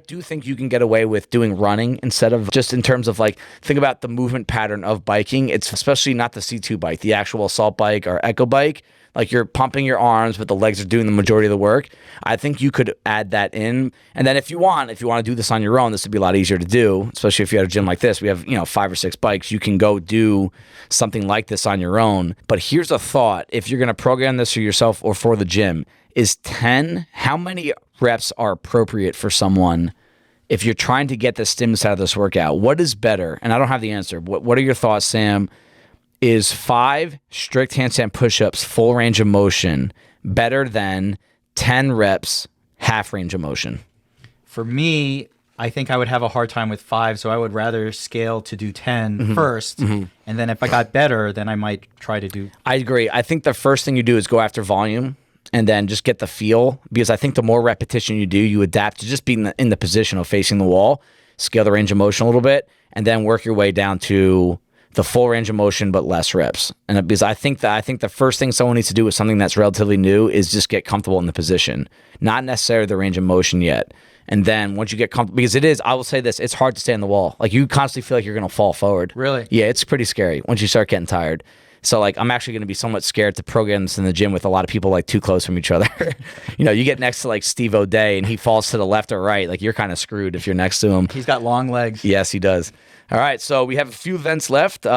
do think you can get away with doing running instead of just in terms of think about the movement pattern of biking. It's especially not the C2 bike, the actual assault bike or echo bike. Like you're pumping your arms, but the legs are doing the majority of the work. I think you could add that in. And then if you want to do this on your own, this would be a lot easier to do, especially if you had a gym like this. We have, 5 or 6 bikes. You can go do something like this on your own. But here's a thought. If you're going to program this for yourself or for the gym, is 10, how many reps are appropriate for someone if you're trying to get the stimulus out of this workout? What is better? And I don't have the answer. What are your thoughts, Sam? Is 5 strict handstand push-ups, full range of motion, better than 10 reps, half range of motion? For me, I think I would have a hard time with 5, so I would rather scale to do 10 first. And then if I got better, then I might try to do... I agree. I think the first thing you do is go after volume and then just get the feel, because I think the more repetition you do, you adapt to just being in the position of facing the wall, scale the range of motion a little bit, and then work your way down to the full range of motion, but less reps. And because I think the first thing someone needs to do with something that's relatively new is just get comfortable in the position, not necessarily the range of motion yet. And then once you get comfortable, because I will say this, it's hard to stay on the wall. Like you constantly feel like you're going to fall forward. Really? Yeah, it's pretty scary once you start getting tired. So I'm actually going to be somewhat scared to program this in the gym with a lot of people too close from each other. You get next to Steve O'Day and he falls to the left or right. You're kind of screwed if you're next to him. He's got long legs. Yes, he does. All right, so we have a few events left.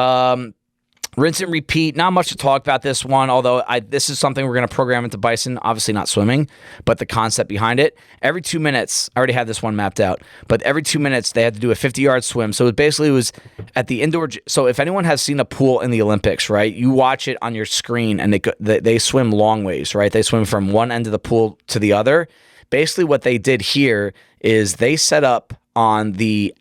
Rinse and repeat. Not much to talk about this one, although this is something we're going to program into Bison. Obviously not swimming, but the concept behind it. Every 2 minutes, I already had this one mapped out, but every 2 minutes they had to do a 50-yard swim. So it was at the indoor. So if anyone has seen a pool in the Olympics, right, you watch it on your screen and they swim long ways, right? They swim from one end of the pool to the other. Basically what they did here is they set up on the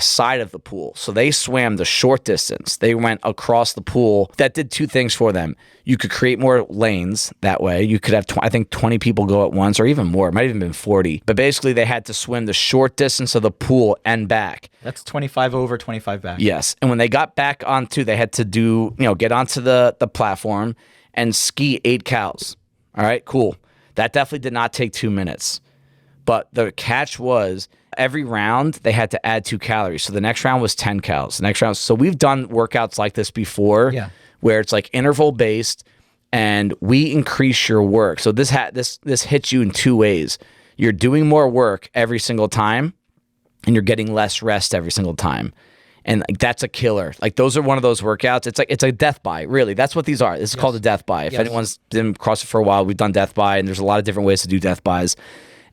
side of the pool. So they swam the short distance. They went across the pool. That did 2 things for them. You could create more lanes that way. You could have, 20 people go at once or even more. It might have even been 40. But basically they had to swim the short distance of the pool and back. That's 25 over, 25 back. Yes. And when they got back onto, they had to get onto the platform and ski 8 cows. All right, cool. That definitely did not take 2 minutes. But the catch was every round they had to add 2 calories. So the next round was 10 calories. The next round. So we've done workouts like this before, where it's like interval based, and we increase your work. So this hits you in 2 ways. You're doing more work every single time, and you're getting less rest every single time. And like, that's a killer. Like those are one of those workouts. It's a death by, really. That's what these are. This is called a death by. If anyone's been CrossFit for a while, we've done death by, and there's a lot of different ways to do death bys.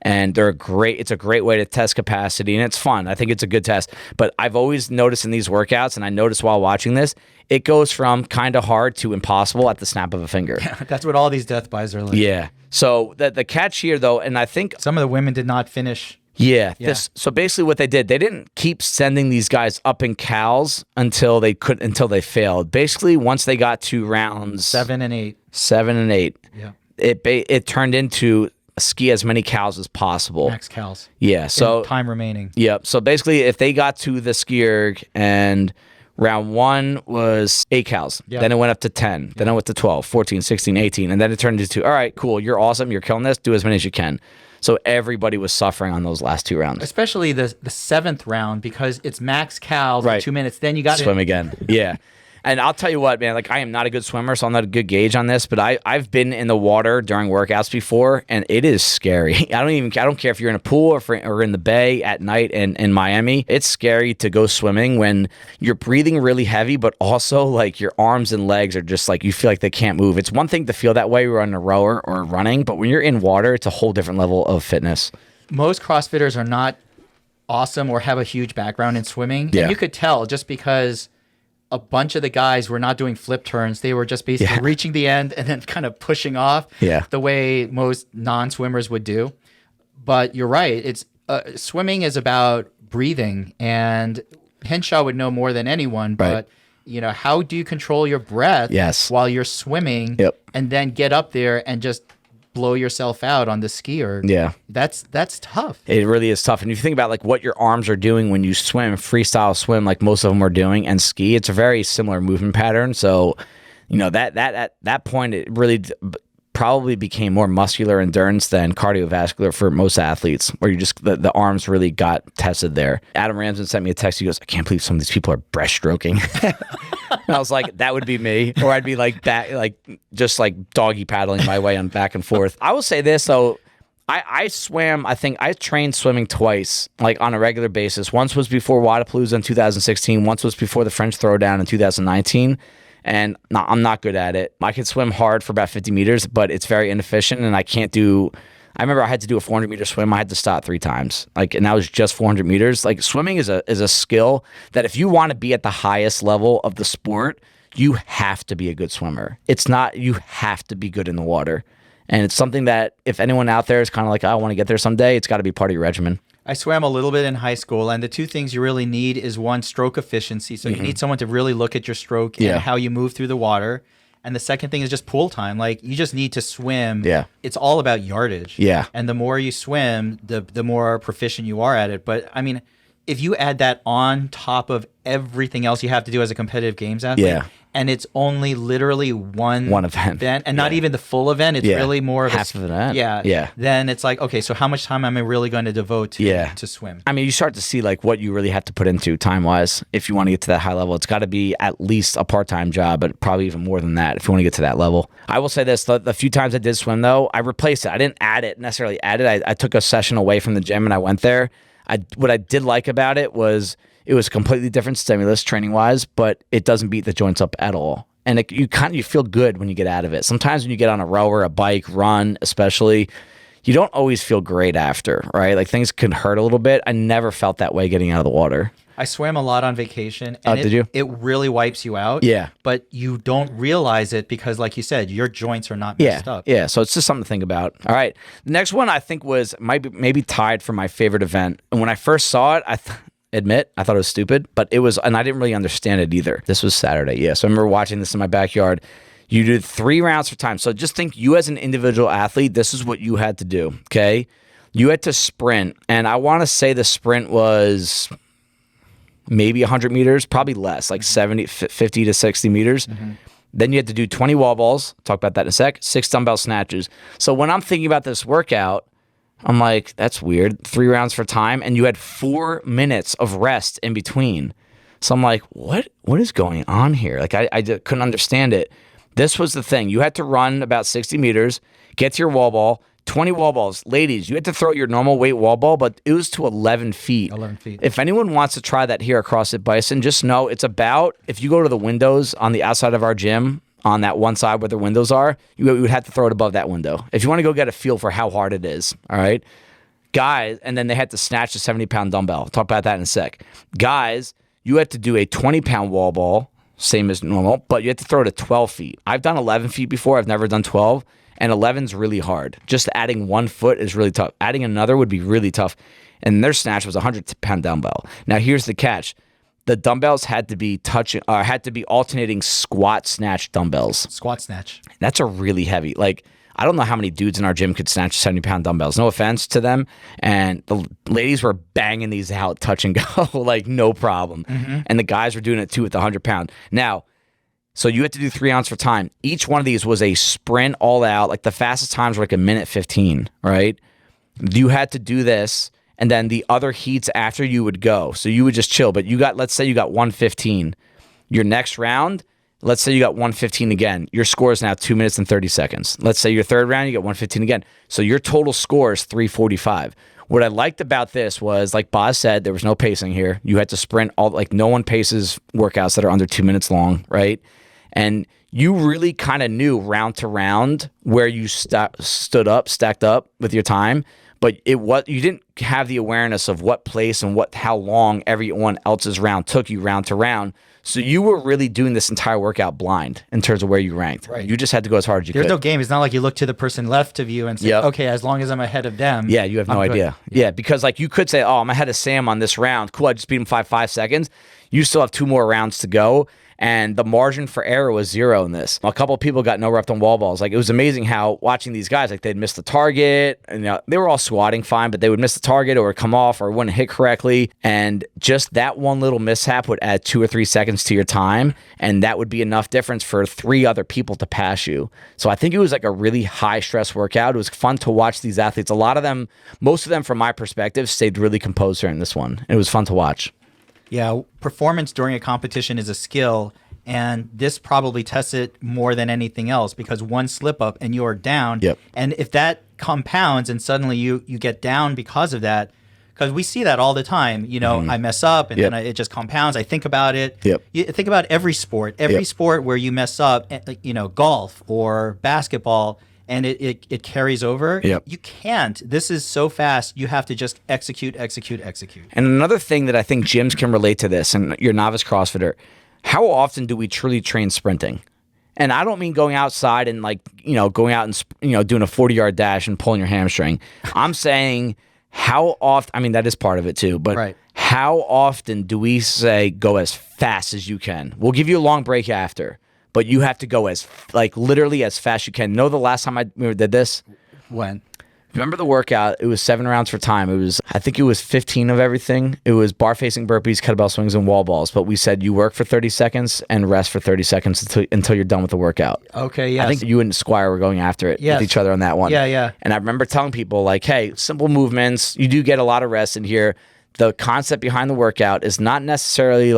And it's a great way to test capacity, and it's fun. I think it's a good test. But I've always noticed in these workouts, and I noticed while watching this, it goes from kind of hard to impossible at the snap of a finger. Yeah, that's what all these death bys are like. Yeah. So the catch here, though, and I think some of the women did not finish. So basically what they did, they didn't keep sending these guys up in cals until they failed. Basically, once they got to rounds 7 and 8, it turned into ski as many cals as possible. Max cals. Yeah. So time remaining. Yep. So basically, if they got to the ski erg and round 1 was 8 cals, then it went up to 10, then it went to 12, 14, 16, 18, and then it turned into, all right, cool, you're awesome, you're killing this, do as many as you can. So everybody was suffering on those last 2 rounds. Especially the 7th round, because it's max cals in 2 minutes. Then you got to swim again. Yeah. And I'll tell you what, man, like I am not a good swimmer, so I'm not a good gauge on this, but I've been in the water during workouts before, and it is scary. I don't care if you're in a pool or in the bay at night in Miami. It's scary to go swimming when you're breathing really heavy, but also like your arms and legs are just like, you feel like they can't move. It's one thing to feel that way when you're on a rower or running, but when you're in water, it's a whole different level of fitness. Most CrossFitters are not awesome or have a huge background in swimming. Yeah. And you could tell just because a bunch of the guys were not doing flip turns. They were just basically reaching the end and then kind of pushing off the way most non-swimmers would do. But you're right. It's swimming is about breathing, and Henshaw would know more than anyone. But you know, how do you control your breath while you're swimming and then get up there and just blow yourself out on the skier? Yeah. That's tough. It really is tough. And if you think about like what your arms are doing when you swim, freestyle swim, like most of them are doing, and ski, it's a very similar movement pattern. So, you know, that at that point, it really probably became more muscular endurance than cardiovascular for most athletes, where you just the arms really got tested there. Adam Ramsden sent me a text. He goes, I can't believe some of these people are breaststroking. And I was like, that would be me, or I'd be like just like doggy paddling my way on back and forth. I will say this though, I swam. I think I trained swimming twice, like on a regular basis. Once was before Wadapalooza in 2016. Once was before the French Throwdown in 2019. And I'm not good at it. I can swim hard for about 50 meters, but it's very inefficient, and I can't do. I remember I had to do a 400-meter swim. I had to stop 3 times, and that was just 400 meters. Like swimming is a skill that if you want to be at the highest level of the sport, you have to be a good swimmer. It's not, you have to be good in the water. And it's something that if anyone out there is kind of like, I want to get there someday, it's got to be part of your regimen. I swam a little bit in high school, and the 2 things you really need is one, stroke efficiency. So you need someone to really look at your stroke and how you move through the water. And the second thing is just pool time. Like you just need to swim. Yeah. It's all about yardage. Yeah. And the more you swim, the more proficient you are at it. But I mean, if you add that on top of everything else you have to do as a competitive games athlete, and it's only literally one event, and not even the full event, it's really more of half of an event. Yeah. Then it's like, okay, so how much time am I really going to devote to swim? I mean, you start to see like what you really have to put into time-wise if you want to get to that high level. It's got to be at least a part-time job, but probably even more than that if you want to get to that level. I will say this, the few times I did swim though, I replaced it. I didn't necessarily add it. I took a session away from the gym and I went there. What I did like about it was it was a completely different stimulus training-wise, but it doesn't beat the joints up at all. And you feel good when you get out of it. Sometimes when you get on a rower, a bike, run especially, you don't always feel great after, right? Like things can hurt a little bit. I never felt that way getting out of the water. I swam a lot on vacation, and did you? It really wipes you out. Yeah. But you don't realize it because, like you said, your joints are not messed up. Yeah, so it's just something to think about. All right. The next one I think might be maybe tied for my favorite event. And when I first saw it, I thought it was stupid, but it was, and I didn't really understand it either. This was Saturday, so I remember watching this in my backyard. You did 3 rounds for time. So just think you as an individual athlete, this is what you had to do, okay? You had to sprint, and I want to say the sprint was maybe 100 meters, probably less, like 50 to 60 meters. Then you had to do 20 wall balls, talk about that in a sec, 6 dumbbell snatches. So when I'm thinking about this workout, I'm like, that's weird. 3 rounds for time, and you had 4 minutes of rest in between. So I'm like, what is going on here? Like, I couldn't understand it. This was the thing. You had to run about 60 meters, get to your wall ball, 20 wall balls. Ladies, you had to throw your normal weight wall ball, but it was to 11 feet. 11 feet. If anyone wants to try that here at CrossFit Bison, just know it's about, if you go to the windows on the outside of our gym, on that one side where the windows are, you would have to throw it above that window. If you want to go get a feel for how hard it is, all right? Guys, and then they had to snatch a 70-pound dumbbell. I'll talk about that in a sec. Guys, you had to do a 20-pound wall ball, same as normal, but you had to throw it at 12 feet. I've done 11 feet before. I've never done 12. And 11's really hard. Just adding 1 foot is really tough. Adding another would be really tough. And their snatch was a 100-pound dumbbell. Now here's the catch: the dumbbells had to be alternating squat snatch dumbbells. Squat snatch. That's a really heavy. Like, I don't know how many dudes in our gym could snatch 70-pound dumbbells. No offense to them. And the ladies were banging these out, touch and go, like no problem. Mm-hmm. And the guys were doing it too with the 100-pound. Now, so you had to do 3 rounds for time. Each one of these was a sprint all out. Like the fastest times were like 1:15, right? You had to do this, and then the other heats after you would go. So you would just chill. But let's say you got 1:15. Your next round, let's say you got 1:15 again. Your score is now 2 minutes and 30 seconds. Let's say your third round, you got 1:15 again. So your total score is 3:45. What I liked about this was, like Boz said, there was no pacing here. You had to sprint no one paces workouts that are under 2 minutes long, right? And you really kind of knew round to round where you stacked up with your time, but you didn't have the awareness of what place and how long everyone else's round took you round to round. So you were really doing this entire workout blind in terms of where you ranked. Right. You just had to go as hard as you could. There's no game. It's not like you look to the person left of you and say, okay, as long as I'm ahead of them. Yeah, you have no idea. Yeah, because like you could say, oh, I'm ahead of Sam on this round. Cool, I just beat him 5 seconds. You still have 2 more rounds to go. And the margin for error was 0 in this. A couple of people got no rep on wall balls. Like, it was amazing how watching these guys, like, they'd miss the target, and they were all squatting fine, but they would miss the target or come off or wouldn't hit correctly. And just that one little mishap would add 2 or 3 seconds to your time, and that would be enough difference for 3 other people to pass you. So I think it was like a really high stress workout. It was fun to watch these athletes. Most of them, from my perspective, stayed really composed during this one. It was fun to watch. Yeah, performance during a competition is a skill, and this probably tests it more than anything else, because one slip up and you are down. Yep. And if that compounds and suddenly you get down because of that, because we see that all the time, I mess up and then it just compounds. I think about it. Yep. You think about every sport sport where you mess up, golf or basketball, and it carries over. Yep. You can't. This is so fast. You have to just execute. And another thing that I think gyms can relate to this, and you're a novice CrossFitter, how often do we truly train sprinting? And I don't mean going outside and going out and doing a 40-yard dash and pulling your hamstring. I'm saying how often, I mean, that is part of it too, but right. How often do we say go as fast as you can? We'll give you a long break after, but you have to go literally as fast as you can. Know the last time I did this? When? Remember the workout? It was 7 rounds for time. I think it was 15 of everything. It was bar facing burpees, kettlebell swings, and wall balls. But we said you work for 30 seconds and rest for 30 seconds until you're done with the workout. Okay, yes. I think you and Squire were going after it with each other on that one. Yeah. And I remember telling people, like, hey, simple movements. You do get a lot of rest in here. The concept behind the workout is not necessarily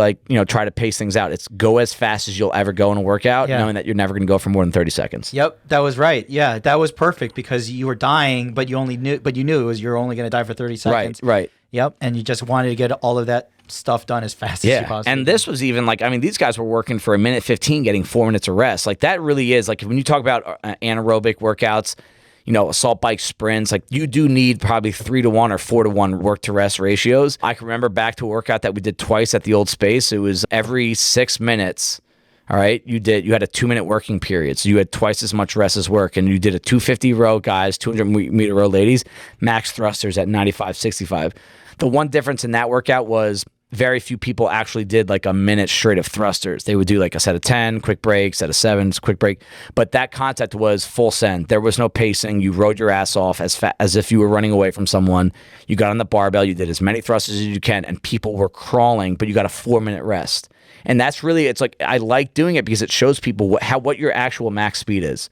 try to pace things out. It's go as fast as you'll ever go in a workout, knowing that you're never going to go for more than 30 seconds. Yep, that was right. Yeah, that was perfect, because you were dying, but you knew it was you're only going to die for 30 seconds. Right. Yep, and you just wanted to get all of that stuff done as fast as you possibly and this was even these guys were working for 1:15, getting 4 minutes of rest. Like, that really is, when you talk about anaerobic workouts, assault bike sprints, you do need probably 3-to-1 or 4-to-1 work to rest ratios. I can remember back to a workout that we did twice at the old space. It was every 6 minutes. All right. You had a 2-minute working period. So you had twice as much rest as work, and you did a 250 row guys, 200-meter row ladies, max thrusters at 95-65. The one difference in that workout was very few people actually did a minute straight of thrusters. They would do a set of 10, quick break, set of 7, quick break. But that concept was full send. There was no pacing. You rode your ass off as if you were running away from someone. You got on the barbell. You did as many thrusters as you can, and people were crawling, but you got a 4-minute rest. And that's really, I like doing it because it shows people what your actual max speed is.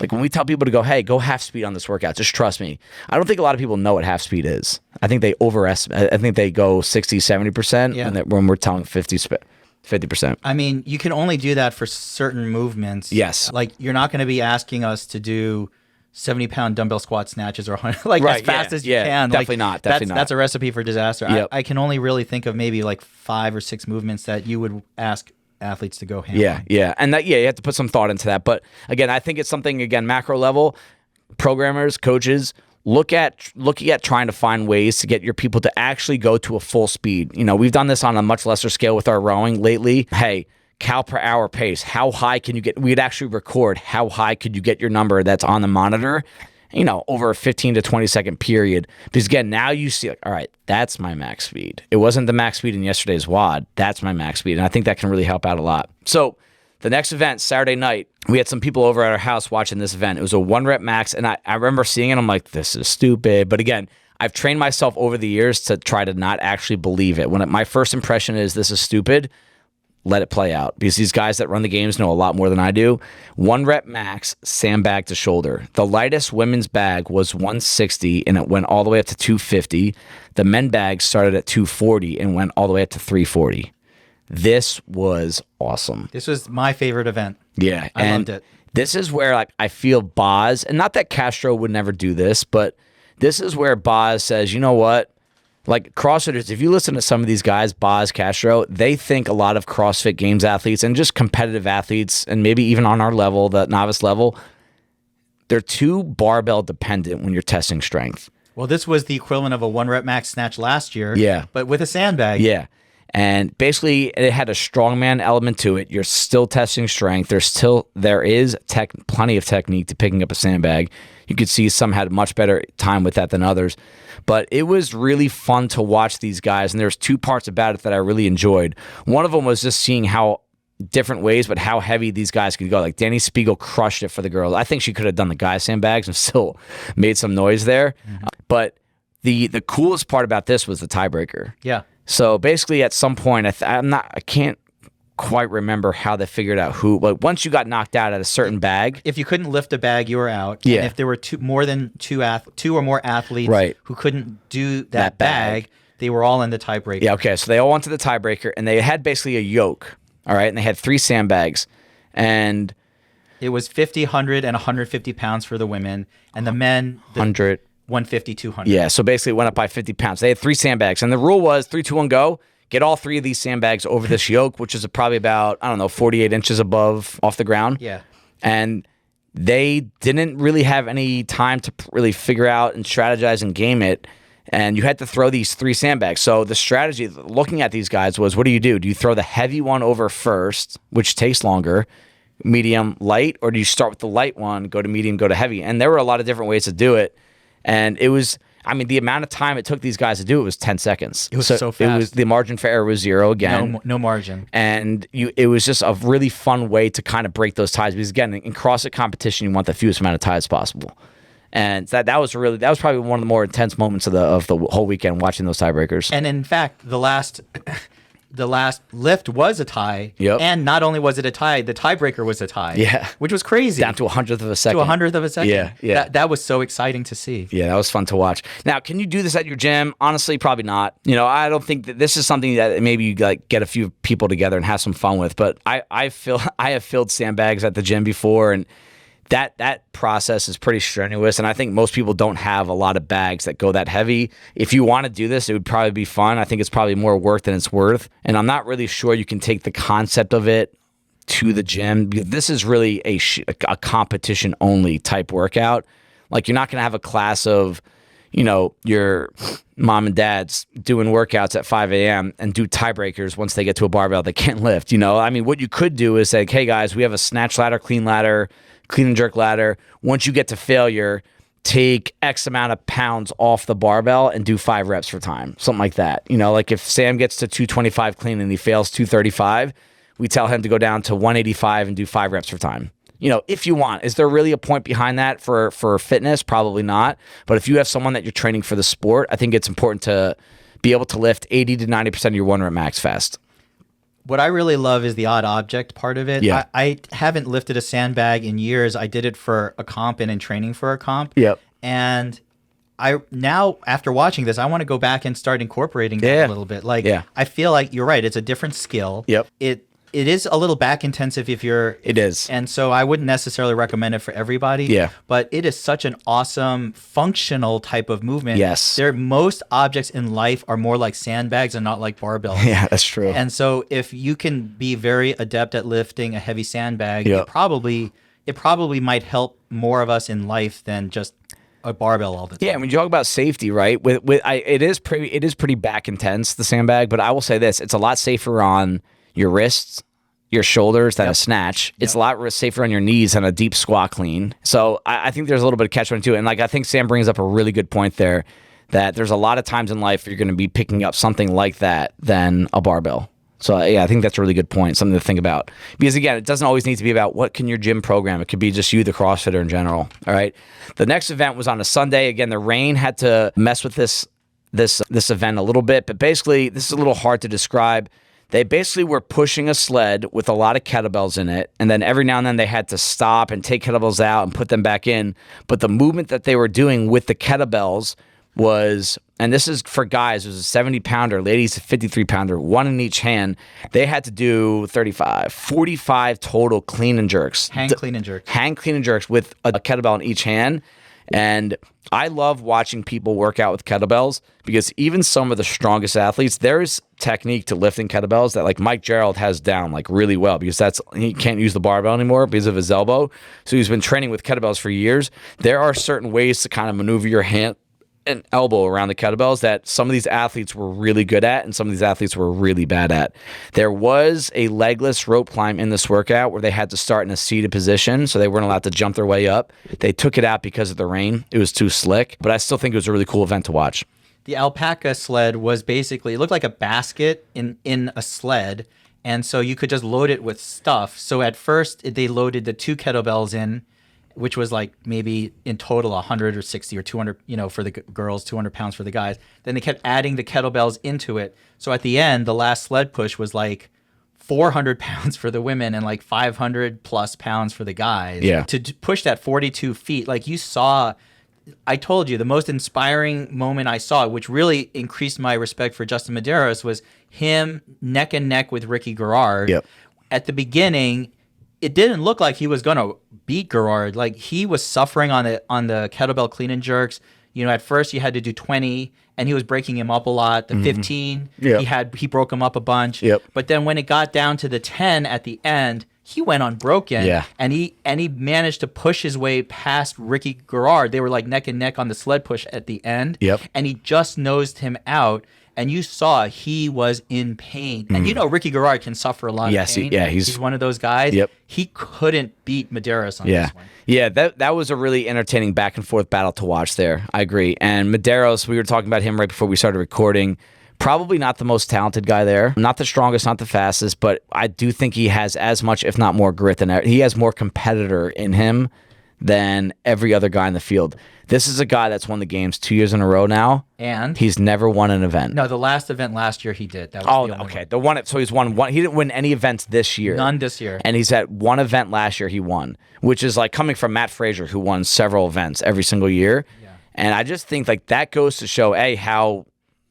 Like when we tell people to go, hey, go half speed on this workout, just trust me. I don't think a lot of people know what half speed is. I think they overestimate. I think they go 60, 70% when we're telling 50%. I mean, you can only do that for certain movements. Yes. Like you're not going to be asking us to do 70-pound dumbbell squat snatches or as fast as you can. Definitely not. That's a recipe for disaster. Yep. I can only really think of maybe like 5 or 6 movements that you would ask athletes to go ham on. Yeah. And you have to put some thought into that. But again, I think it's something, again, macro level, programmers, coaches, look at trying to find ways to get your people to actually go to a full speed. We've done this on a much lesser scale with our rowing lately. Hey, cal per hour pace. How high can you get? We'd actually record how high could you get your number that's on the monitor, over a 15 to 20 second period. Because again, now you see, all right, that's my max speed. It wasn't the max speed in yesterday's WOD. That's my max speed. And I think that can really help out a lot. So the next event, Saturday night, we had some people over at our house watching this event. It was a 1 rep max. And I remember seeing it. I'm like, this is stupid. But again, I've trained myself over the years to try to not actually believe it. My first impression is this is stupid, let it play out, because these guys that run the games know a lot more than I do. 1 rep max, sandbag to shoulder. The lightest women's bag was 160 and it went all the way up to 250. The men bag started at 240 and went all the way up to 340. This was awesome. This was my favorite event. Yeah. I loved it. This is where I feel Boz, and not that Castro would never do this, but this is where Boz says, you know what? Like CrossFitters, if you listen to some of these guys, Boz, Castro, they think a lot of CrossFit Games athletes and just competitive athletes, and maybe even on our level, the novice level, they're too barbell dependent when you're testing strength. Well, this was the equivalent of a 1 rep max snatch last year. Yeah. But with a sandbag. Yeah. And basically, it had a strongman element to it. You're still testing strength. There is plenty of technique to picking up a sandbag. You could see some had much better time with that than others. But it was really fun to watch these guys, and there's 2 parts about it that I really enjoyed. One of them was just seeing how different ways, but how heavy these guys could go. Like Danny Spiegel crushed it for the girls. I think she could have done the guy sandbags and still made some noise there. Mm-hmm. But the coolest part about this was the tiebreaker. Yeah. So basically, at some point, I can't quite remember how they figured out who. But once you got knocked out at a certain bag, if you couldn't lift a bag, you were out. Yeah. And if there were two or more athletes who couldn't do that bag, they were all in the tiebreaker. Yeah. Okay. So they all went to the tiebreaker, and they had basically a yoke. All right, and they had 3 sandbags, and it was 50, 100, and 150 pounds for the women, and the men 100. 150, 200. Yeah, so basically it went up by 50 pounds. They had 3 sandbags, and the rule was 3, 2, 1, go. Get all 3 of these sandbags over this yoke, which is probably about, 48 inches off the ground. Yeah. And they didn't really have any time to really figure out and strategize and game it, and you had to throw these 3 sandbags. So the strategy, looking at these guys, was what do? Do you throw the heavy one over first, which takes longer, medium, light, or do you start with the light one, go to medium, go to heavy? And there were a lot of different ways to do it. And it was, the amount of time it took these guys to do it was 10 seconds. It was so fast. The margin for error was 0 again. No margin. And it was just a really fun way to kind of break those ties. Because again, in CrossFit competition, you want the fewest amount of ties possible. And that was probably one of the more intense moments of the whole weekend, watching those tiebreakers. And in fact, the last lift was a tie. Yep. And not only was it a tie, the tiebreaker was a tie. Yeah. Which was crazy. Down to 100th of a second. Yeah. That was so exciting to see. Yeah, that was fun to watch. Now, can you do this at your gym? Honestly, probably not. I don't think that this is something that maybe you get a few people together and have some fun with. But I have filled sandbags at the gym before, and that process is pretty strenuous, and I think most people don't have a lot of bags that go that heavy. If you want to do this, it would probably be fun. I think it's probably more work than it's worth, and I'm not really sure you can take the concept of it to the gym, because this is really a competition only type workout. Like, you're not going to have a class of your mom and dad's doing workouts at 5 a.m. and do tiebreakers once they get to a barbell they can't lift. What you could do is say, hey guys, we have a snatch ladder, clean and jerk ladder. Once you get to failure, take X amount of pounds off the barbell and do 5 reps for time. Something like that. Like if Sam gets to 225 clean and he fails 235, we tell him to go down to 185 and do 5 reps for time. If you want. Is there really a point behind that for fitness? Probably not. But if you have someone that you're training for the sport, I think it's important to be able to lift 80 to 90% of your 1 rep max fast. What I really love is the odd object part of it. Yeah. I haven't lifted a sandbag in years. I did it for a comp and in training for a comp. Yep. And I now, after watching this, I want to go back and start incorporating that a little bit. Like, I feel like you're right. It's a different skill. Yep. It is a little back intensive if you're. It is. And so I wouldn't necessarily recommend it for everybody. Yeah. But it is such an awesome functional type of movement. Yes. Most objects in life are more like sandbags and not like barbells. Yeah, that's true. And so if you can be very adept at lifting a heavy sandbag, it probably might help more of us in life than just a barbell all the time. Yeah, when you talk about safety, right? It is pretty back intense, the sandbag, but I will say this, it's a lot safer on your wrists, your shoulders than a snatch. It's a lot safer on your knees than a deep squat clean. So I think there's a little bit of catch-22. And like I think Sam brings up a really good point there, that there's a lot of times in life you're going to be picking up something like that than a barbell. So yeah, I think that's a really good point, something to think about. Because again, it doesn't always need to be about what can your gym program. It could be just you, the CrossFitter in general. All right. The next event was on a Sunday. Again, the rain had to mess with this event a little bit, but basically this is a little hard to describe. They basically were pushing a sled with a lot of kettlebells in it, and then every now and then they had to stop and take kettlebells out and put them back in. But the movement that they were doing with the kettlebells was, and this is for guys, it was a 70-pounder, ladies a 53-pounder, one in each hand. They had to do 45 total clean and jerks. Hang clean and jerks with a kettlebell in each hand. And I love watching people work out with kettlebells because even some of the strongest athletes, there's technique to lifting kettlebells that like Mike Gerald has down like really well, because he can't use the barbell anymore because of his elbow. So he's been training with kettlebells for years. There are certain ways to kind of maneuver your hand and elbow around the kettlebells that some of these athletes were really good at and some of these athletes were really bad at. There was a legless rope climb in this workout where they had to start in a seated position, so they weren't allowed to jump their way up. They took it out because of the rain. It was too slick, but I still think it was a really cool event to watch. The alpaca sled was basically, it looked like a basket in a sled, and so you could just load it with stuff. So at first they loaded the 2 kettlebells in, which was like maybe in total 100 or 60 or 200, for the girls, 200 pounds for the guys. Then they kept adding the kettlebells into it. So at the end, the last sled push was like 400 pounds for the women and like 500 plus pounds for the guys. Yeah. To push that 42 feet, like you saw, I told you, the most inspiring moment I saw, which really increased my respect for Justin Medeiros, was him neck and neck with Ricky Garrard. Yep. At the beginning, it didn't look like he was going to beat Garrard. Like he was suffering on the kettlebell clean and jerks. At first you had to do 20 and he was breaking him up a lot. The 15, he broke him up a bunch. Yep. But then when it got down to the 10 at the end, he went unbroken. Yeah. And he managed to push his way past Ricky Garrard. They were like neck and neck on the sled push at the end. Yep. And he just nosed him out. And you saw he was in pain. And Ricky Garrard can suffer a lot of pain. He's one of those guys. Yep. He couldn't beat Medeiros on this one. Yeah, that was a really entertaining back and forth battle to watch there. I agree. And Medeiros, we were talking about him right before we started recording. Probably not the most talented guy there. Not the strongest, not the fastest, but I do think he has as much, if not more grit than he has more competitor in him than every other guy in the field. This is a guy that's won the games 2 years in a row now, and he's never won an event. No, the last event last year he did. That was the one. So he's won one. He didn't win any events this year. None this year. And he's at one event last year he won, which is like coming from Matt Frazier, who won several events every single year. Yeah. And I just think like that goes to show how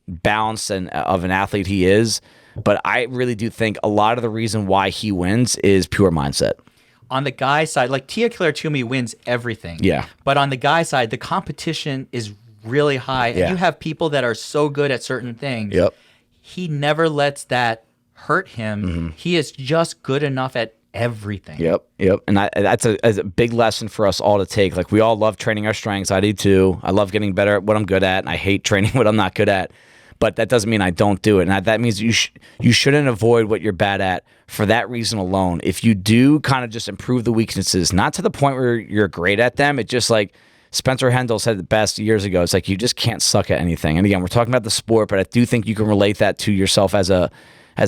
balanced and of an athlete he is. But I really do think a lot of the reason why he wins is pure mindset. On the guy side, like Tia Claire Toomey wins everything. Yeah. But on the guy side, the competition is really high. And you have people that are so good at certain things. Yep. He never lets that hurt him. He is just good enough at everything. Yep. And that's a big lesson for us all to take. Like we all love training our strengths. I do too. I love getting better at what I'm good at, and I hate training what I'm not good at. But that doesn't mean I don't do it. And that means you shouldn't avoid what you're bad at for that reason alone. If you do kind of just improve the weaknesses, not to the point where you're great at them, it's just like Spencer Hendel said it best years ago. It's like you just can't suck at anything. And again, we're talking about the sport, but I do think you can relate that to yourself as a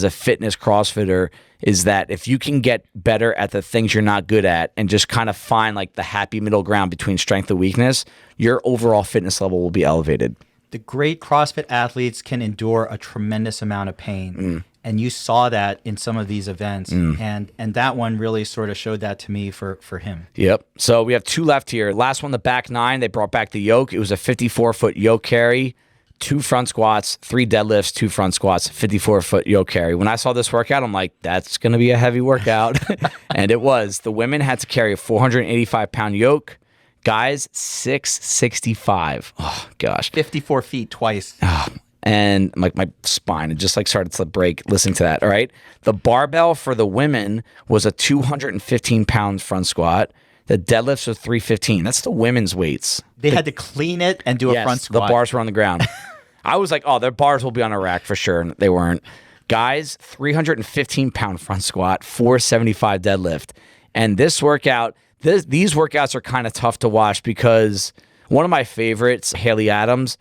fitness CrossFitter, is that if you can get better at the things you're not good at and just kind of find like the happy middle ground between strength and weakness, your overall fitness level will be elevated. The great CrossFit athletes can endure a tremendous amount of pain. And you saw that in some of these events. And that one really sort of showed that to me for him. Yep. So we have 2 left here. Last one, the back 9, they brought back the yoke. It was a 54-foot yoke carry, 2 front squats, 3 deadlifts, 2 front squats, 54-foot yoke carry. When I saw this workout, I'm like, that's going to be a heavy workout. And it was. The women had to carry a 485-pound yoke. Guys, 665. Oh, gosh. 54 feet twice. And like my spine, it just like started to break listening to that. All right. The barbell for the women was a 215-pound front squat. The deadlifts was 315. That's the women's weights. They had to clean it and do a front squat. The bars were on the ground. I was like, oh, their bars will be on a rack for sure. And they weren't. Guys, 315-pound front squat, 475 deadlift. And this workout, these workouts are kind of tough to watch because one of my favorites, Haley Adams,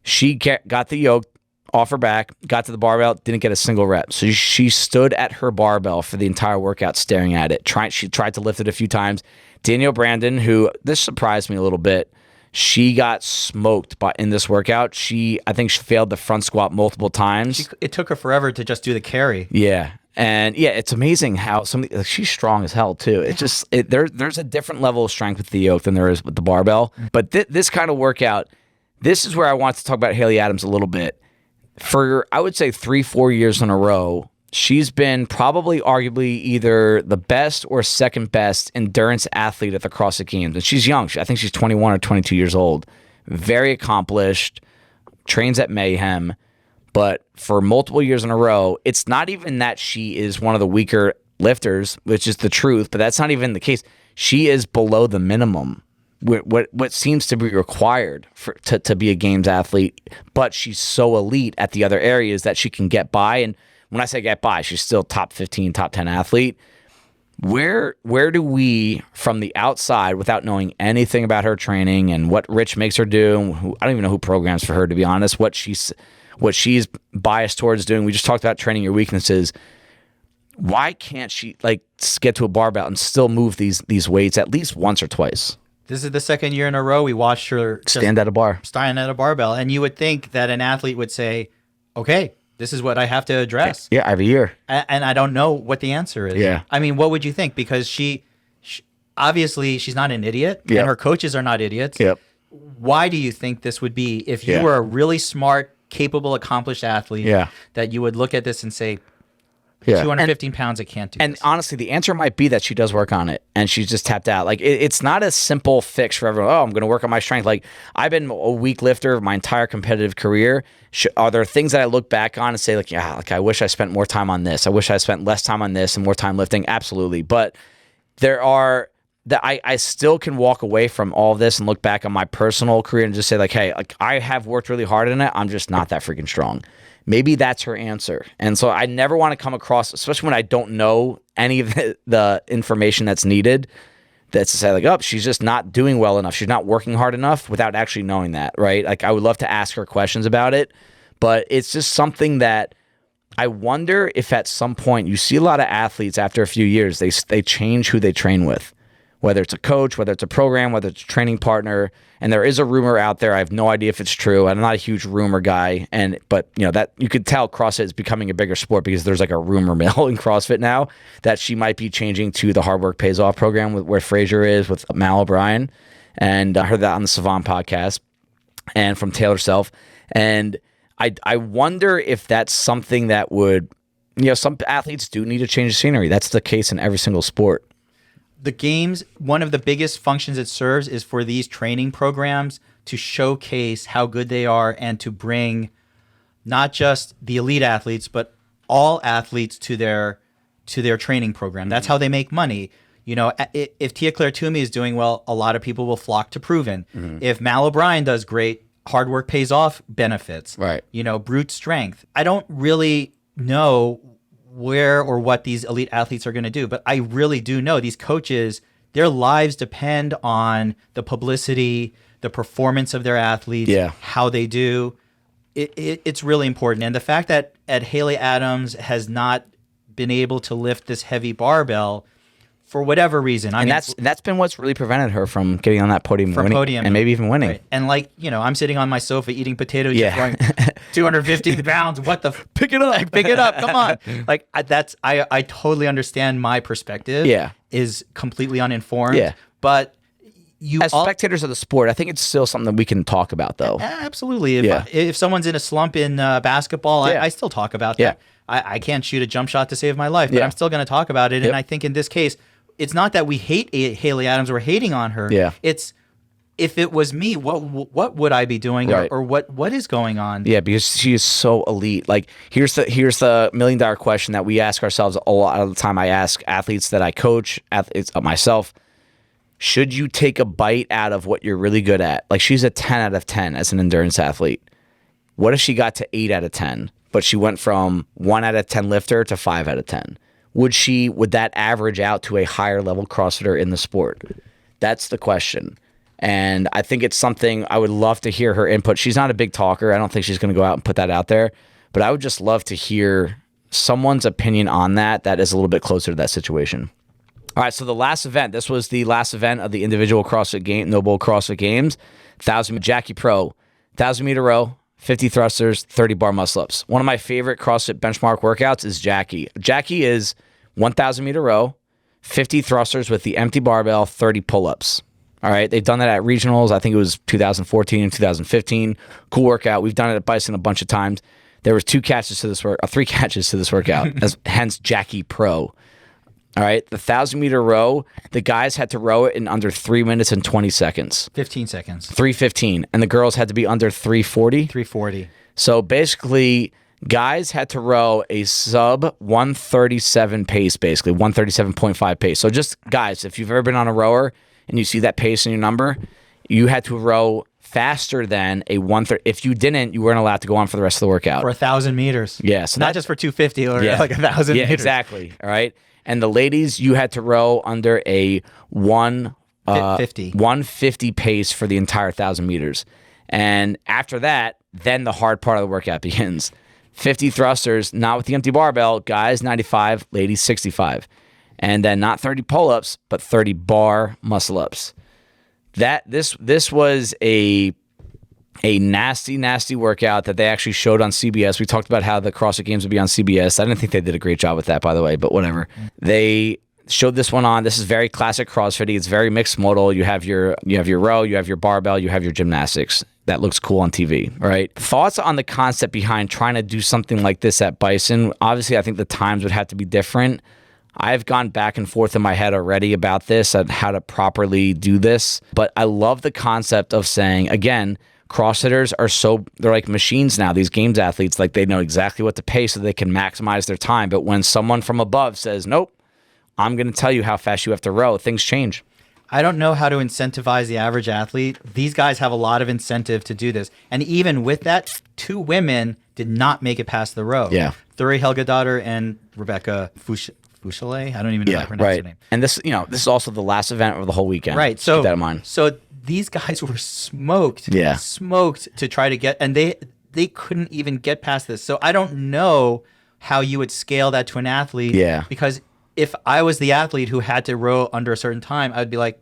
she got the yoke off her back, got to the barbell, didn't get a single rep. So she stood at her barbell for the entire workout staring at it. She tried to lift it a few times. Danielle Brandon, who this surprised me a little bit, she got smoked in this workout. I think she failed the front squat multiple times. It took her forever to just do the carry. Yeah. And yeah, it's amazing how she's strong as hell too. It's just there's a different level of strength with the yoke than there is with the barbell. But this kind of workout, this is where I want to talk about Haley Adams a little bit. For, I would say, 3-4 years in a row, she's been probably arguably either the best or second best endurance athlete at the CrossFit Games. And she's young. I think she's 21 or 22 years old. Very accomplished, trains at Mayhem. But for multiple years in a row, it's not even that she is one of the weaker lifters, which is the truth, but that's not even the case. She is below the minimum. What seems to be required to be a games athlete, but she's so elite at the other areas that she can get by. And when I say get by, she's still top 15, top 10 athlete. Where do we, from the outside, without knowing anything about her training and what Rich makes her do, I don't even know who programs for her, to be honest, what she's biased towards doing. We just talked about training your weaknesses. Why can't she get to a barbell and still move these weights at least once or twice? This is the second year in a row we watched her stand at a barbell. And you would think that an athlete would say, okay, this is what I have to address. Yeah, every year. And I don't know what the answer is. Yeah. I mean, what would you think? Because she obviously she's not an idiot, yep. and her coaches are not idiots. Yep. Why do you think this would be if you were a really smart, capable, accomplished athlete that you would look at this and say, 215 pounds, I can't do this. And honestly, the answer might be that she does work on it and she's just tapped out. Like, it's not a simple fix for everyone. Oh, I'm going to work on my strength. Like, I've been a weak lifter my entire competitive career. Are there things that I look back on and say, I wish I spent more time on this. I wish I spent less time on this and more time lifting? Absolutely. But there are that I still can walk away from all of this and look back on my personal career and just say, hey, I have worked really hard in it. I'm just not that freaking strong. Maybe that's her answer. And so I never want to come across, especially when I don't know any of the information that's needed, that's to say she's just not doing well enough. She's not working hard enough without actually knowing that, right? I would love to ask her questions about it, but it's just something that I wonder if at some point you see a lot of athletes after a few years, they change who they train with, whether it's a coach, whether it's a program, whether it's a training partner. And there is a rumor out there. I have no idea if it's true. I'm not a huge rumor guy, but that you could tell CrossFit is becoming a bigger sport because there's a rumor mill in CrossFit now that she might be changing to the Hard Work Pays Off program where Fraser is with Mal O'Brien, and I heard that on the Savant podcast and from Taylor Self. And I wonder if that's something that would, some athletes do need to change the scenery. That's the case in every single sport. The games, one of the biggest functions it serves is for these training programs to showcase how good they are and to bring not just the elite athletes, but all athletes to their training program. That's how they make money. If Tia Claire Toomey is doing well, a lot of people will flock to Proven. Mm-hmm. If Mal O'Brien does great, Hard Work Pays Off benefits. Right. Brute strength. I don't really know where or what these elite athletes are going to do, but I really do know these coaches, their lives depend on the publicity, the performance of their athletes, how they do. It's really important. And the fact that Haley Adams has not been able to lift this heavy barbell for whatever reason. And that's been what's really prevented her from getting on that podium, and maybe even winning. Right. And like, I'm sitting on my sofa eating potato chips, going 250 pounds. What the? Pick it up. Like, pick it up. Come on. Like I totally understand my perspective. Yeah. Is completely uninformed. Yeah. But as spectators of the sport, I think it's still something that we can talk about, though. Absolutely. If someone's in a slump in basketball, I still talk about that. I can't shoot a jump shot to save my life, but I'm still going to talk about it. And I think in this case, it's not that we hate Haley Adams or hating on her. Yeah. It's if it was me, what would I be doing, or what is going on? Yeah, because she is so elite. Like here's the $1 million question that we ask ourselves a lot of the time. I ask athletes that I coach, athletes myself. Should you take a bite out of what you're really good at? Like she's a 10 out of 10 as an endurance athlete. What if she got to 8 out of 10, but she went from 1 out of 10 lifter to 5 out of 10? Would that average out to a higher level CrossFitter in the sport? That's the question. And I think it's something I would love to hear her input. She's not a big talker. I don't think she's going to go out and put that out there, but I would just love to hear someone's opinion on that is a little bit closer to that situation. All right, so the last event, this was the last event of the individual CrossFit game, NOBULL CrossFit Games, 1,000 Jackie Pro, 1,000 meter row, 50 thrusters, 30 bar muscle ups. One of my favorite CrossFit benchmark workouts is Jackie. Jackie is 1,000 meter row, 50 thrusters with the empty barbell, 30 pull-ups. All right, they've done that at regionals. I think it was 2014 and 2015. Cool workout. We've done it at Bison a bunch of times. There was 3 catches to this workout, hence Jackie Pro. All right, the 1,000 meter row, the guys had to row it in under 3 minutes and 20 seconds. 15 seconds. 3:15. And the girls had to be under 3:40. 3:40. So basically, guys had to row a sub 137 pace, basically 137.5 pace. So just guys, if you've ever been on a rower and you see that pace in your number, you had to row faster than a 130. If you didn't, you weren't allowed to go on for the rest of the workout. For 1,000 meters. Yeah. So not just for 250 or like 1,000 meters. Yeah, exactly. All right. And the ladies, you had to row under a 150 pace for the entire 1,000 meters. And after that, then the hard part of the workout begins. 50 thrusters, not with the empty barbell, guys 95, ladies 65. And then not 30 pull-ups, but 30 bar muscle-ups. This was a nasty workout that they actually showed on CBS. We talked about how the CrossFit Games would be on CBS. I didn't think they did a great job with that, by the way, but whatever. They showed this one on. This is very classic CrossFit. It's very mixed modal. You have your row, you have your barbell, you have your gymnastics. That looks cool on TV, right? Thoughts on the concept behind trying to do something like this at Bison? Obviously, I think the times would have to be different. I've gone back and forth in my head already about this and how to properly do this, but I love the concept of saying, again, CrossFitters they're like machines now. These games athletes, like they know exactly what to pay so they can maximize their time. But when someone from above says, nope, I'm going to tell you how fast you have to row, things change. I don't know how to incentivize the average athlete. These guys have a lot of incentive to do this. And even with that, 2 women did not make it past the row. Yeah. Thuri Helgadottir and Rebecca Fouchelet. I don't even know how to pronounce her name. And this is also the last event of the whole weekend. Right. So keep that in mind. So these guys were smoked to try to get, and they couldn't even get past this. So I don't know how you would scale that to an athlete. Yeah. Because if I was the athlete who had to row under a certain time, I would be like,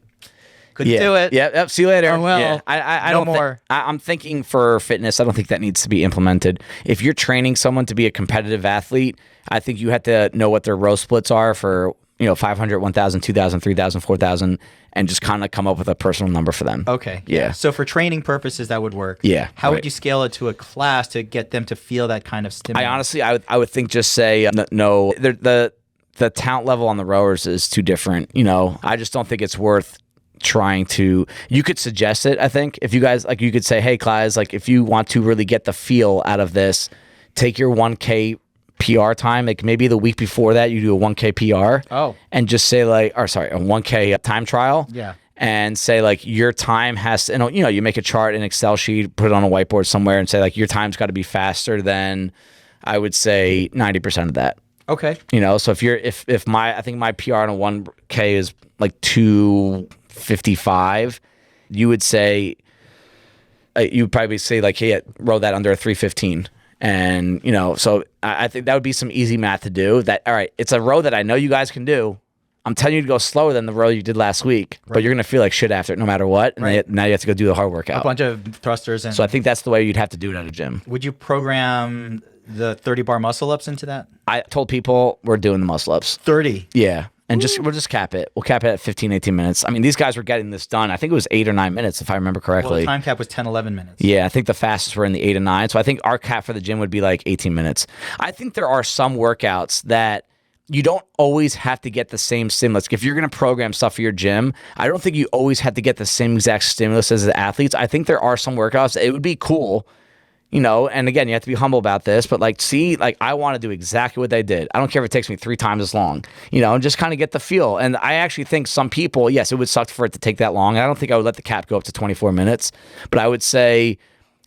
couldn't do it. Yeah. See you later. Oh, well, yeah. I no don't more. I'm thinking for fitness, I don't think that needs to be implemented. If you're training someone to be a competitive athlete, I think you have to know what their row splits are for 500, 1,000, 2,000, 3,000, 4,000, and just kind of come up with a personal number for them. Okay. Yeah. So for training purposes, that would work. Yeah. How would you scale it to a class to get them to feel that kind of stimulus? I would think just say no. The talent level on the rowers is too different. I just don't think it's worth trying to. You could suggest it. I think if you guys you could say, hey, guys, if you want to really get the feel out of this, take your 1K PR time, maybe the week before that you do a 1K PR. Oh. And just say a 1K time trial. Yeah. And say your time has to, you make a chart, an Excel sheet, put it on a whiteboard somewhere and say your time's got to be faster than, I would say 90% of that. Okay. So if I think my PR on a 1K is 2:55, you would say, you would probably say hey, row that under a 3:15. And, so I think that would be some easy math to do. That, all right, it's a row that I know you guys can do. I'm telling you to go slower than the row you did last week, but you're going to feel like shit after it no matter what. And now you have to go do the hard workout. A bunch of thrusters. So I think that's the way you'd have to do it at a gym. Would you program the 30 bar muscle ups into that? I told people we're doing the muscle ups. 30? Yeah. And we'll just cap it. We'll cap it at 15, 18 minutes. I mean, these guys were getting this done. I think it was 8 or 9 minutes, if I remember correctly. Well, the time cap was 10, 11 minutes. Yeah, I think the fastest were in the 8 and 9. So I think our cap for the gym would be like 18 minutes. I think there are some workouts that you don't always have to get the same stimulus. If you're going to program stuff for your gym, I don't think you always have to get the same exact stimulus as the athletes. I think there are some workouts that it would be cool, and again, you have to be humble about this, but I want to do exactly what they did. I don't care if it takes me 3 times as long, and just kind of get the feel. And I actually think some people, yes, it would suck for it to take that long. I don't think I would let the cap go up to 24 minutes, but I would say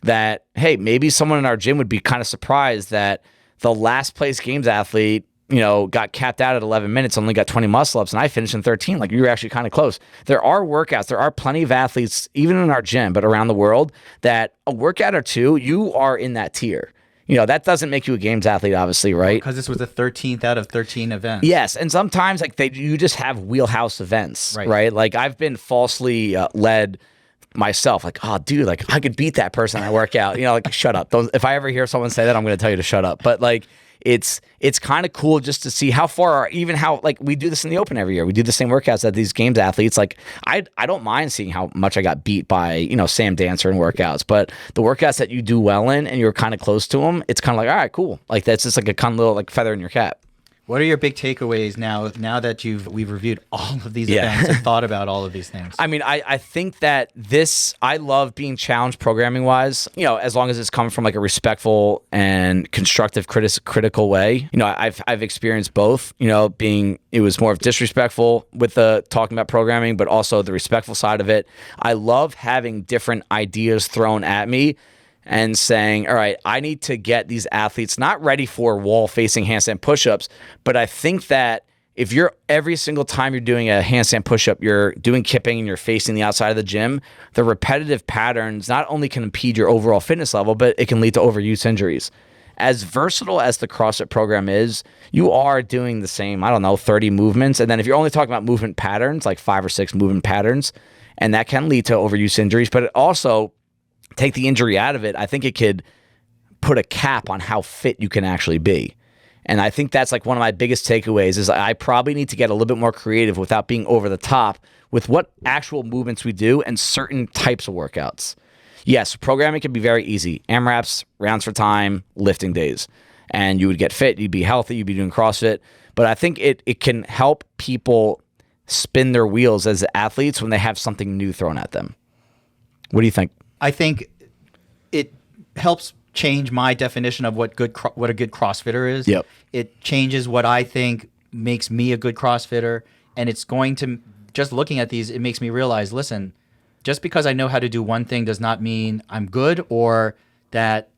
that, hey, maybe someone in our gym would be kind of surprised that the last place games athlete got capped out at 11 minutes, only got 20 muscle ups, and I finished in 13. Like, you were actually kind of close. There are workouts. There are plenty of athletes, even in our gym, but around the world, that a workout or two, you are in that tier. That doesn't make you a games athlete, obviously, right? Because this was the 13th out of 13 events. Yes, and sometimes you just have wheelhouse events, right? Like, I've been falsely led myself, like, oh, dude, like, I could beat that person I work out. Like, shut up. If I ever hear someone say that, I'm going to tell you to shut up. But it's kind of cool just to see how far, even how, we do this in the open every year. We do the same workouts that these games athletes. I don't mind seeing how much I got beat by, Sam Dancer in workouts, but the workouts that you do well in and you're kind of close to them, it's kind of like, all right, cool. Like, that's just like a kind of little feather in your cap. What are your big takeaways now that we've reviewed all of these events and thought about all of these things? I mean, I think that I love being challenged programming wise, as long as it's coming from a respectful and constructive critical way. I've experienced both, it was more of disrespectful with the talking about programming, but also the respectful side of it. I love having different ideas thrown at me and saying, all right, I need to get these athletes not ready for wall-facing handstand push-ups, but I think that if you're every single time you're doing a handstand push-up, you're doing kipping and you're facing the outside of the gym, the repetitive patterns not only can impede your overall fitness level, but it can lead to overuse injuries. As versatile as the CrossFit program is, you are doing the same, 30 movements. And then if you're only talking about movement patterns, like 5 or 6 movement patterns, and that can lead to overuse injuries, but it also take the injury out of it, I think it could put a cap on how fit you can actually be. And I think that's one of my biggest takeaways is I probably need to get a little bit more creative without being over the top with what actual movements we do and certain types of workouts. Yes, programming can be very easy. AMRAPs, rounds for time, lifting days. And you would get fit, you'd be healthy, you'd be doing CrossFit. But I think it can help people spin their wheels as athletes when they have something new thrown at them. What do you think? I think it helps change my definition of what a good CrossFitter is. Yep. It changes what I think makes me a good CrossFitter, and it's going to, just looking at these, it makes me realize, listen, just because I know how to do one thing does not mean I'm good, or that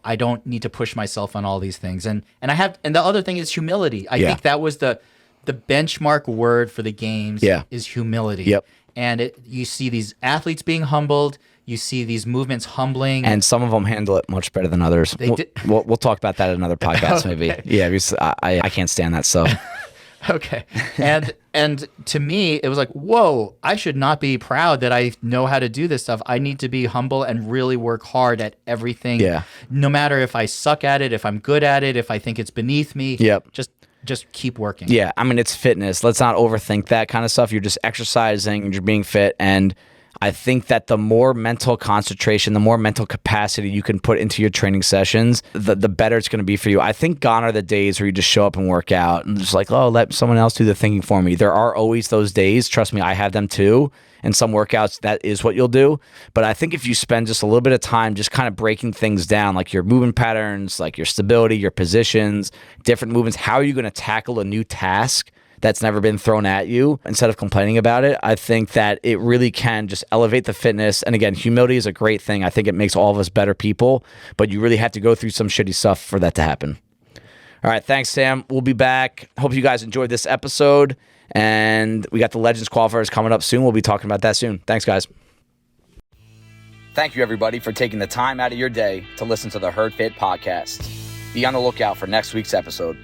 I don't need to push myself on all these things. And the other thing is humility. I think that was the benchmark word for the games is humility. Yep. And you see these athletes being humbled. You see these movements humbling. And some of them handle it much better than others. We'll talk about that in another podcast, maybe. Yeah, because I can't stand that stuff. Okay. And to me, it was like, whoa, I should not be proud that I know how to do this stuff. I need to be humble and really work hard at everything. Yeah. No matter if I suck at it, if I'm good at it, if I think it's beneath me. Yep. Just keep working. Yeah, I mean, it's fitness. Let's not overthink that kind of stuff. You're just exercising and you're being fit. And I think that the more mental concentration, the more mental capacity you can put into your training sessions, the better it's going to be for you. I think gone are the days where you just show up and work out and just let someone else do the thinking for me. There are always those days. Trust me, I have them too. And some workouts, that is what you'll do. But I think if you spend just a little bit of time just kind of breaking things down, like your movement patterns, like your stability, your positions, different movements, how are you going to tackle a new task that's never been thrown at you instead of complaining about it, I think that it really can just elevate the fitness. And again, humility is a great thing. I think it makes all of us better people, but you really have to go through some shitty stuff for that to happen. All right, thanks, Sam. We'll be back. Hope you guys enjoyed this episode. And we got the Legends qualifiers coming up soon. We'll be talking about that soon. Thanks, guys. Thank you, everybody, for taking the time out of your day to listen to the Herd Fit podcast. Be on the lookout for next week's episode.